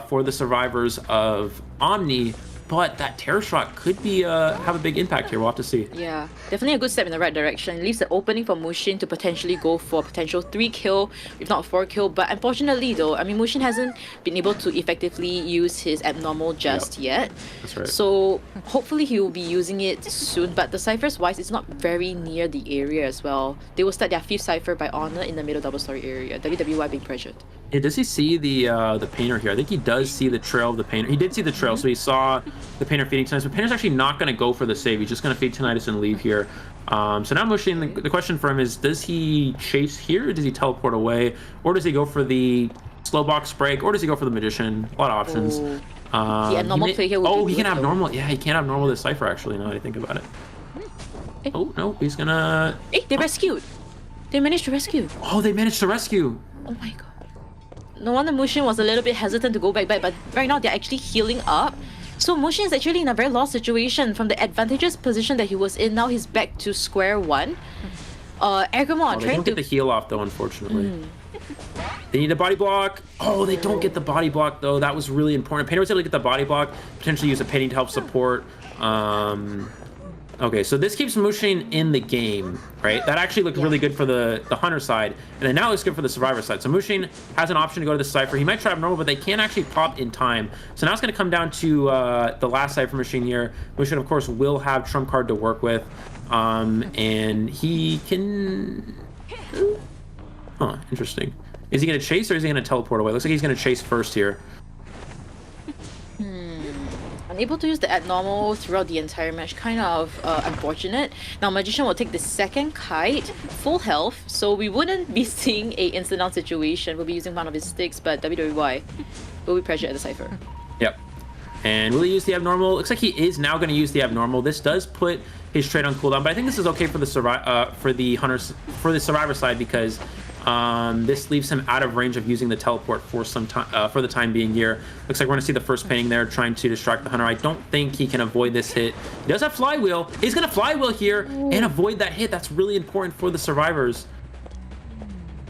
for the survivors of Omni. But that Terror Shock could be have a big impact here. We'll have to see. Yeah, definitely a good step in the right direction. It leaves the opening for Mushin to potentially go for potential 3 kill, if not 4 kill. But unfortunately though, I mean, Mushin hasn't been able to effectively use his abnormal just yet. That's right. So hopefully he will be using it soon. But the ciphers wise, it's not very near the area as well. They will start their 5th cipher by Honor in the middle double story area. WWY being pressured. Yeah, does he see the painter here? I think he does see the trail of the painter. He did see the trail, so he saw the painter feeding Tinnitus. But painter's actually not going to go for the save. He's just going to feed Tinnitus and leave here. So now Mushin, the question for him is, does he chase here, or does he teleport away, or does he go for the slow box break, or does he go for the magician? A lot of options. The abnormal play here he can abnormal. Yeah, he can abnormal this cipher actually. Now that I think about it. Oh no, he's gonna. Hey, they rescued. They managed to rescue. Oh, they managed to rescue. Oh my god. No wonder Mushin was a little bit hesitant to go back, but right now they're actually healing up. So Mushin is actually in a very lost situation from the advantageous position that he was in. Now he's back to square one. Agramont they don't get the heal off though, unfortunately. They need a body block. Oh, they don't get the body block though. That was really important. Painter was able to get the body block, potentially use a painting to help support. Okay, so this keeps Mushin in the game, right? That actually looked really good for the Hunter side, and then now it's good for the Survivor side. So Mushin has an option to go to the Cypher. He might try abnormal, but they can't actually pop in time. So now it's going to come down to the last Cypher machine here. Mushin, of course, will have trump card to work with, and he can... Huh, interesting. Is he going to chase, or is he going to teleport away? Looks like he's going to chase first here. Unable to use the abnormal throughout the entire match, kind of unfortunate. Now Magician will take the second kite, full health, so we wouldn't be seeing a instant down situation. We'll be using one of his sticks, but WWY will be pressured at the cipher. Yep. And will he use the abnormal? Looks like he is now going to use the abnormal. This does put his trade on cooldown, but I think this is okay for the Survivor side, because this leaves him out of range of using the teleport for some time, for the time being here. Looks like we're going to see the first painting there, trying to distract the Hunter. I don't think he can avoid this hit. He does have Flywheel. He's going to Flywheel here and avoid that hit. That's really important for the Survivors.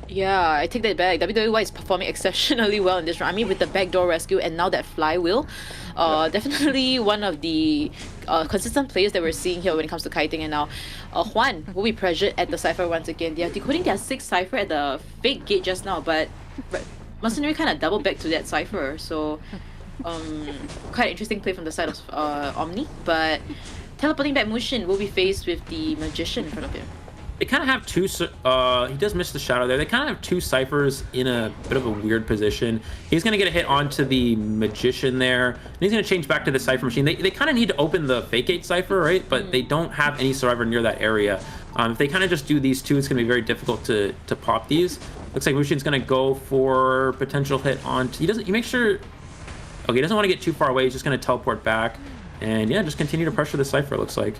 Yeah, I take that back. WWE is performing exceptionally well in this round. I mean, with the backdoor rescue and now that flywheel, definitely one of the consistent players that we're seeing here when it comes to kiting. And now Juan will be pressured at the Cypher once again. They are decoding their 6th Cypher at the fake gate just now, but Mercenary kind of double back to that Cypher. So quite an interesting play from the side of Omni. But teleporting back Mushin will be faced with the Magician in front of him. They kind of have two, he does miss the shadow there. They kind of have two Cyphers in a bit of a weird position. He's going to get a hit onto the Magician there. And he's going to change back to the Cypher Machine. They kind of need to open the Fake 8 Cypher, right? But they don't have any Survivor near that area. If they kind of just do these two, it's going to be very difficult to pop these. Looks like Mushin's going to go for potential hit on... He makes sure... Okay, he doesn't want to get too far away. He's just going to teleport back. And yeah, just continue to pressure the Cypher, it looks like.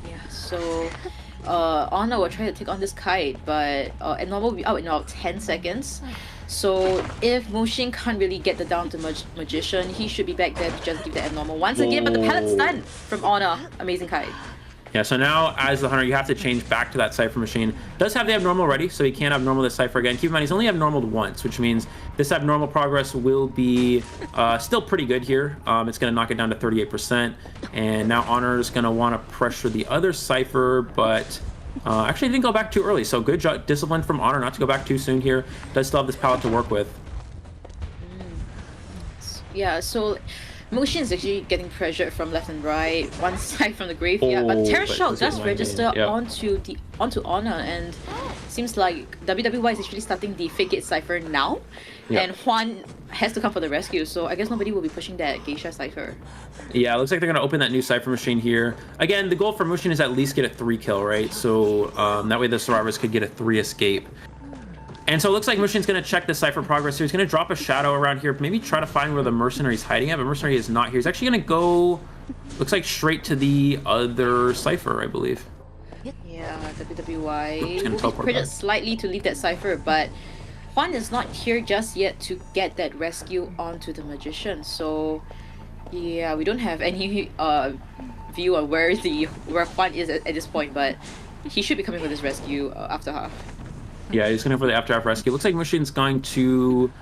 Yeah, so... Honor will try to take on this kite, but and normal will be out in about 10 seconds. So if Mushin can't really get the down to Magician, he should be back there to just give the abnormal once again. But the pallet's stun from Honor. Amazing kite. Yeah, so now as the Hunter, you have to change back to that Cypher Machine. Does have the abnormal ready, so he can't abnormal this Cypher again. Keep in mind, he's only abnormaled once, which means this abnormal progress will be still pretty good here. It's going to knock it down to 38%. And now Honor is going to want to pressure the other Cypher, but actually didn't go back too early. So good job, discipline from Honor not to go back too soon here. Does still have this pallet to work with. Yeah, so... Mushin is actually getting pressured from left and right, one side from the graveyard, but Terror Shock does register onto Honor, and seems like WWE is actually starting the Fake It Cypher now, and Juan has to come for the rescue, so I guess nobody will be pushing that Geisha Cypher. Yeah, it looks like they're going to open that new Cypher Machine here. Again, the goal for Mushin is at least get a 3 kill, right? So that way the survivors could get a 3 escape. And so it looks like Mushin's going to check the Cypher progress here. He's going to drop a shadow around here, maybe try to find where the Mercenary's hiding at, but Mercenary is not here. He's actually going to go, looks like straight to the other Cypher, I believe. Yeah, WWY will be pressured slightly to leave that Cypher, but Juan is not here just yet to get that rescue onto the Magician. So yeah, we don't have any view on where Juan is at this point, but he should be coming for this rescue after half. Yeah, he's going to go for the after half rescue. Looks like Mushin's going to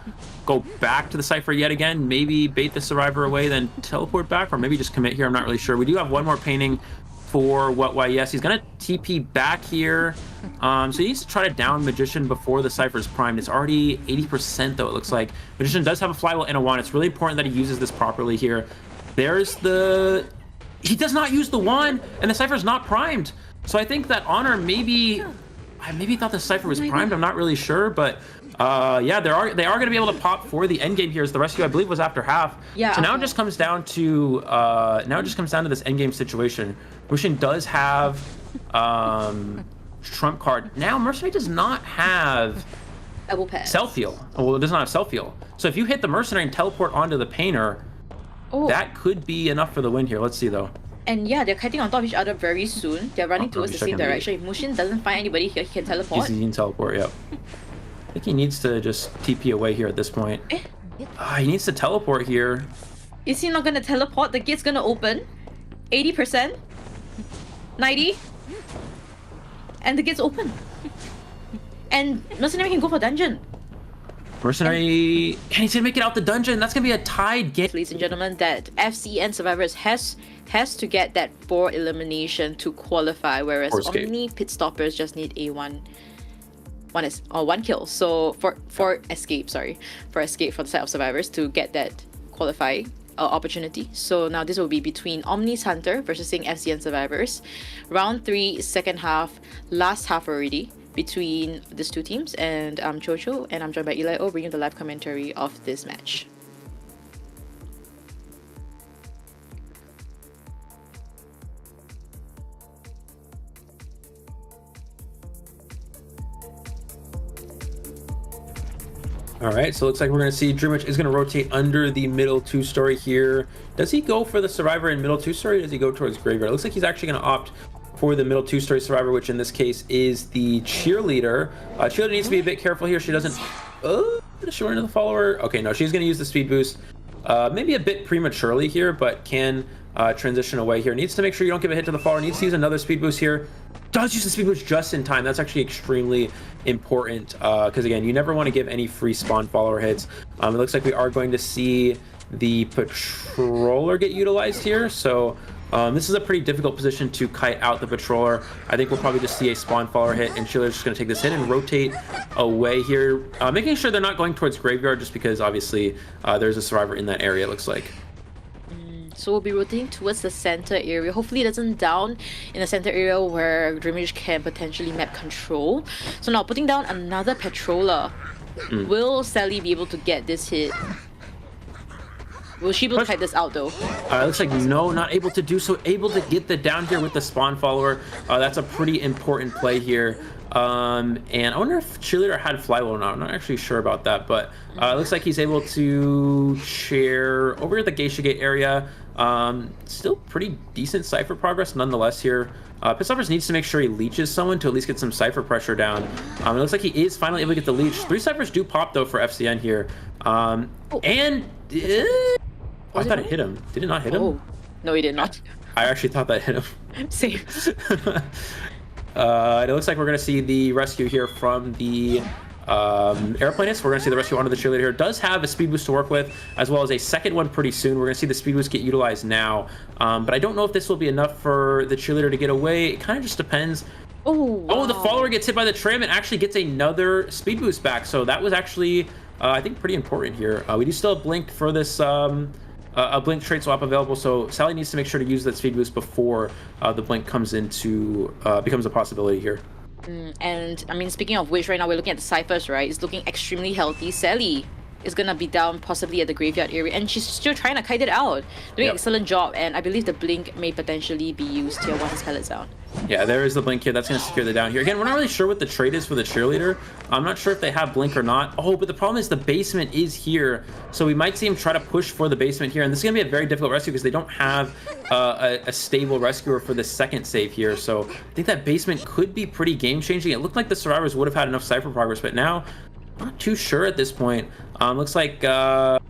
go back to the Cypher yet again. Maybe bait the Survivor away, then teleport back, or maybe just commit here. I'm not really sure. We do have one more painting for What Why Yes. He's going to TP back here. So he needs to try to down Magician before the Cypher's primed. It's already 80% though, it looks like. Magician does have a flywheel and a wand. It's really important that he uses this properly here. There's the... He does not use the wand, and the Cypher's not primed. So I think that Honor maybe... I maybe thought the Cypher was primed. I'm not really sure, but yeah, they are going to be able to pop for the end game here. As the rescue, I believe, was after half. Yeah. So now it just comes down to this end game situation. Mushin does have trump card. Now Mercenary does not have self-heal. Well, it does not have self-heal. So if you hit the Mercenary and teleport onto the Painter, that could be enough for the win here. Let's see though. And yeah, they're kiting on top of each other very soon. They're running towards the same direction. If Mushin doesn't find anybody here, he can teleport. He can teleport, yep. I think he needs to just TP away here at this point. He needs to teleport here. Is he not going to teleport? The gate's going to open. 80%. 90. And the gate's open. And Mercenary can go for dungeon. Mercenary, and he's gonna make it out the dungeon. That's gonna be a tied game. Ladies and gentlemen, that FCN Survivors has to get that 4 elimination to qualify, whereas Omni Pit Stoppers just need a one kill. So for escape for the side of Survivors to get that qualifying opportunity. So now this will be between Omni's Hunter versus FCN Survivors. Round 3, second half, last half already, between these two teams, and I'm Chocho, and I'm joined by Eli O, bringing the live commentary of this match. All right, so it looks like we're going to see Dreamwitch is going to rotate under the middle 2-story here. Does he go for the Survivor in middle 2-story, or does he go towards Graveyard? It looks like he's actually going to opt for the middle 2-story Survivor, which in this case is the Cheerleader. Cheerleader needs to be a bit careful here. She doesn't... Oh, does she run into the follower? Okay, no, she's going to use the speed boost. Maybe a bit prematurely here, but can transition away here. Needs to make sure you don't give a hit to the follower. Needs to use another speed boost here. does use the speed boost just in time. That's actually extremely important because again, you never want to give any free spawn follower hits. It looks like we are going to see the patroller get utilized here, so this is a pretty difficult position to kite out the patroller. I think we'll probably just see a spawn follower hit, and Cheerleader's just going to take this hit and rotate away here, making sure they're not going towards graveyard, just because obviously there's a survivor in that area, it looks like. So we'll be rotating towards the center area. Hopefully it doesn't down in the center area where Dreamage can potentially map control. So now putting down another patroller. Will Sally be able to get this hit? Will she be able to kite this out though? Looks like no, not able to do so. Able to get the down here with the spawn follower. That's a pretty important play here. And I wonder if Cheerleader had flywheel or not. I'm not actually sure about that, but it looks like he's able to share over at the Geisha Gate area. Still pretty decent Cypher progress nonetheless here. Pissloppers needs to make sure he leeches someone to at least get some Cypher pressure down. It looks like he is finally able to get the leech. 3 Cyphers do pop though for FCN here. And I thought it hit him. Did it not hit him? Oh, no, he did not. I actually thought that hit him. Same. It looks like we're going to see the rescue here from the Airplanist. We're going to see the rescue onto the Cheerleader here. Does have a speed boost to work with, as well as a second one pretty soon. We're going to see the speed boost get utilized now. But I don't know if this will be enough for the Cheerleader to get away. It kind of just depends. Oh, wow. Oh, the follower gets hit by the tram and actually gets another speed boost back. So that was actually, I think, pretty important here. We do still have Blink for this a Blink trait swap available, so Sally needs to make sure to use that speed boost before the Blink comes into becomes a possibility here. And I mean, speaking of which, right now we're looking at the Cyphers, right? It's looking extremely healthy. Sally is gonna be down possibly at the graveyard area, and she's still trying to kite it out. Doing an excellent job, and I believe the Blink may potentially be used here once his pellet's down. Yeah, there is the Blink here. That's going to secure the down here. Again, we're not really sure what the trade is for the Cheerleader. I'm not sure if they have Blink or not. Oh, but the problem is the basement is here. So we might see him try to push for the basement here. And this is going to be a very difficult rescue because they don't have a stable rescuer for the second save here. So I think that basement could be pretty game-changing. It looked like the survivors would have had enough Cypher progress, but now not too sure at this point. Looks like if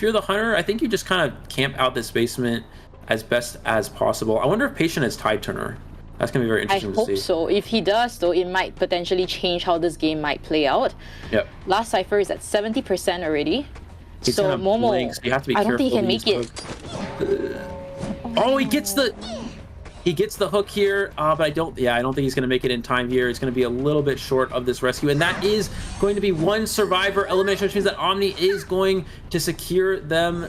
you're the hunter, I think you just kind of camp out this basement as best as possible. I wonder if Patient has Tide Turner. That's gonna be very interesting to see. I hope so. If he does, though, it might potentially change how this game might play out. Yep. Last Cypher is at 70% already. He's so Momo, Blink, so you have to be I don't think he can careful make it. Oh, he gets the hook here, but I don't think he's gonna make it in time here. It's gonna be a little bit short of this rescue, and that is going to be one survivor elimination, which means that Omni is going to secure the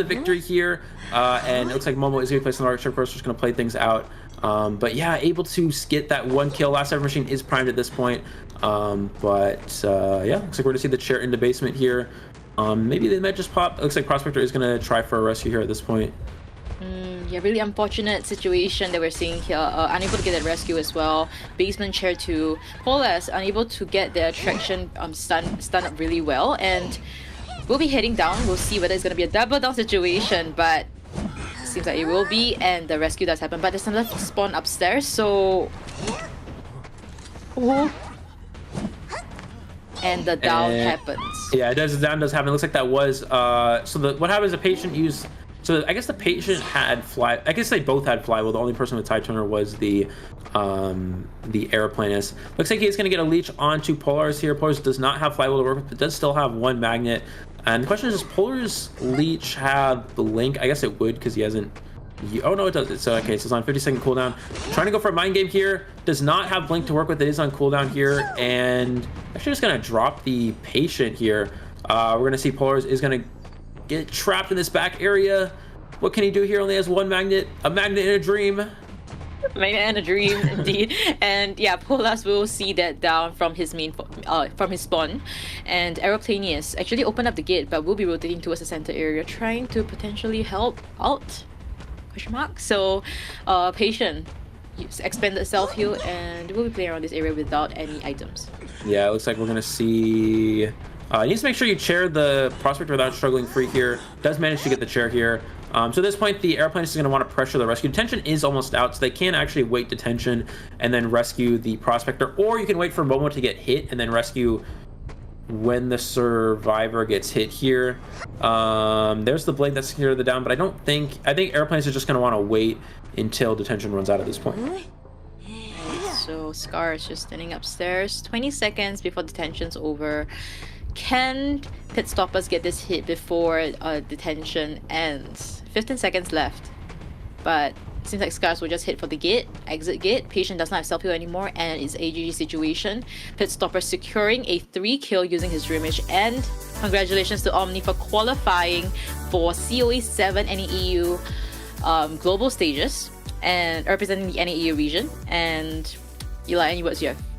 victory here. And it looks like Momo is gonna be placed on the Archer, of course, just gonna play things out. But yeah, able to get that one kill. Last Cypher Machine is primed at this point. Yeah, looks like we're gonna see the chair in the basement here. Maybe they might just pop. It looks like Prospector is gonna try for a rescue here at this point. Yeah, really unfortunate situation that we're seeing here. Unable to get that rescue as well. Basement chair too. Polas unable to get the attraction stunned up really well, and we'll be heading down. We'll see whether it's gonna be a double down situation, but seems like it will be, and the rescue does happen. But there's another spawn upstairs, so and the down happens. Yeah, the down does happen. It looks like that was so what happens? The patient used. So I guess the patient had fly. I guess they both had flywheel. The only person with Tide Turner was the Airplanist. Looks like he's going to get a leech onto Polar's here. Polar's does not have flywheel to work with, but does still have one magnet. And the question is, does Polar's leech have Blink? I guess it would because he hasn't. Oh no, it does. It's okay. So it's on 50-second cooldown. Trying to go for a mind game here. Does not have Blink to work with. It is on cooldown here, and actually just going to drop the patient here. We're going to see Polar's is going to get trapped in this back area. What can he do here? Only has one magnet. A magnet in a dream. Magnet in a dream, indeed. And yeah, Polas will see that down from his from his spawn. And Aeroplanius actually opened up the gate, but will be rotating towards the center area, trying to potentially help out. Question mark. So, Patient expanded self heal, and we'll be playing around this area without any items. Yeah, it looks like we're gonna see. You need to make sure you chair the Prospector without struggling free here. Does manage to get the chair here. So at this point, the Airplanist is going to want to pressure the rescue. Detention is almost out, so they can actually wait detention and then rescue the Prospector. Or you can wait for Momo to get hit and then rescue when the survivor gets hit here. There's the blade that's secured the down, but I think airplanes are just going to want to wait until detention runs out at this point. So Scar is just standing upstairs. 20 seconds before detention's over. Can pit stoppers get this hit before detention ends? 15 seconds left. But it seems like Scars will just hit for the gate, exit gate. Patient does not have self-heal anymore, and it's AGG situation. Pit stopper securing a 3-kill using his Dreamish. And congratulations to Omni for qualifying for COE 7 NEEU global stages and representing the NEEU region. And Eli, any words you have?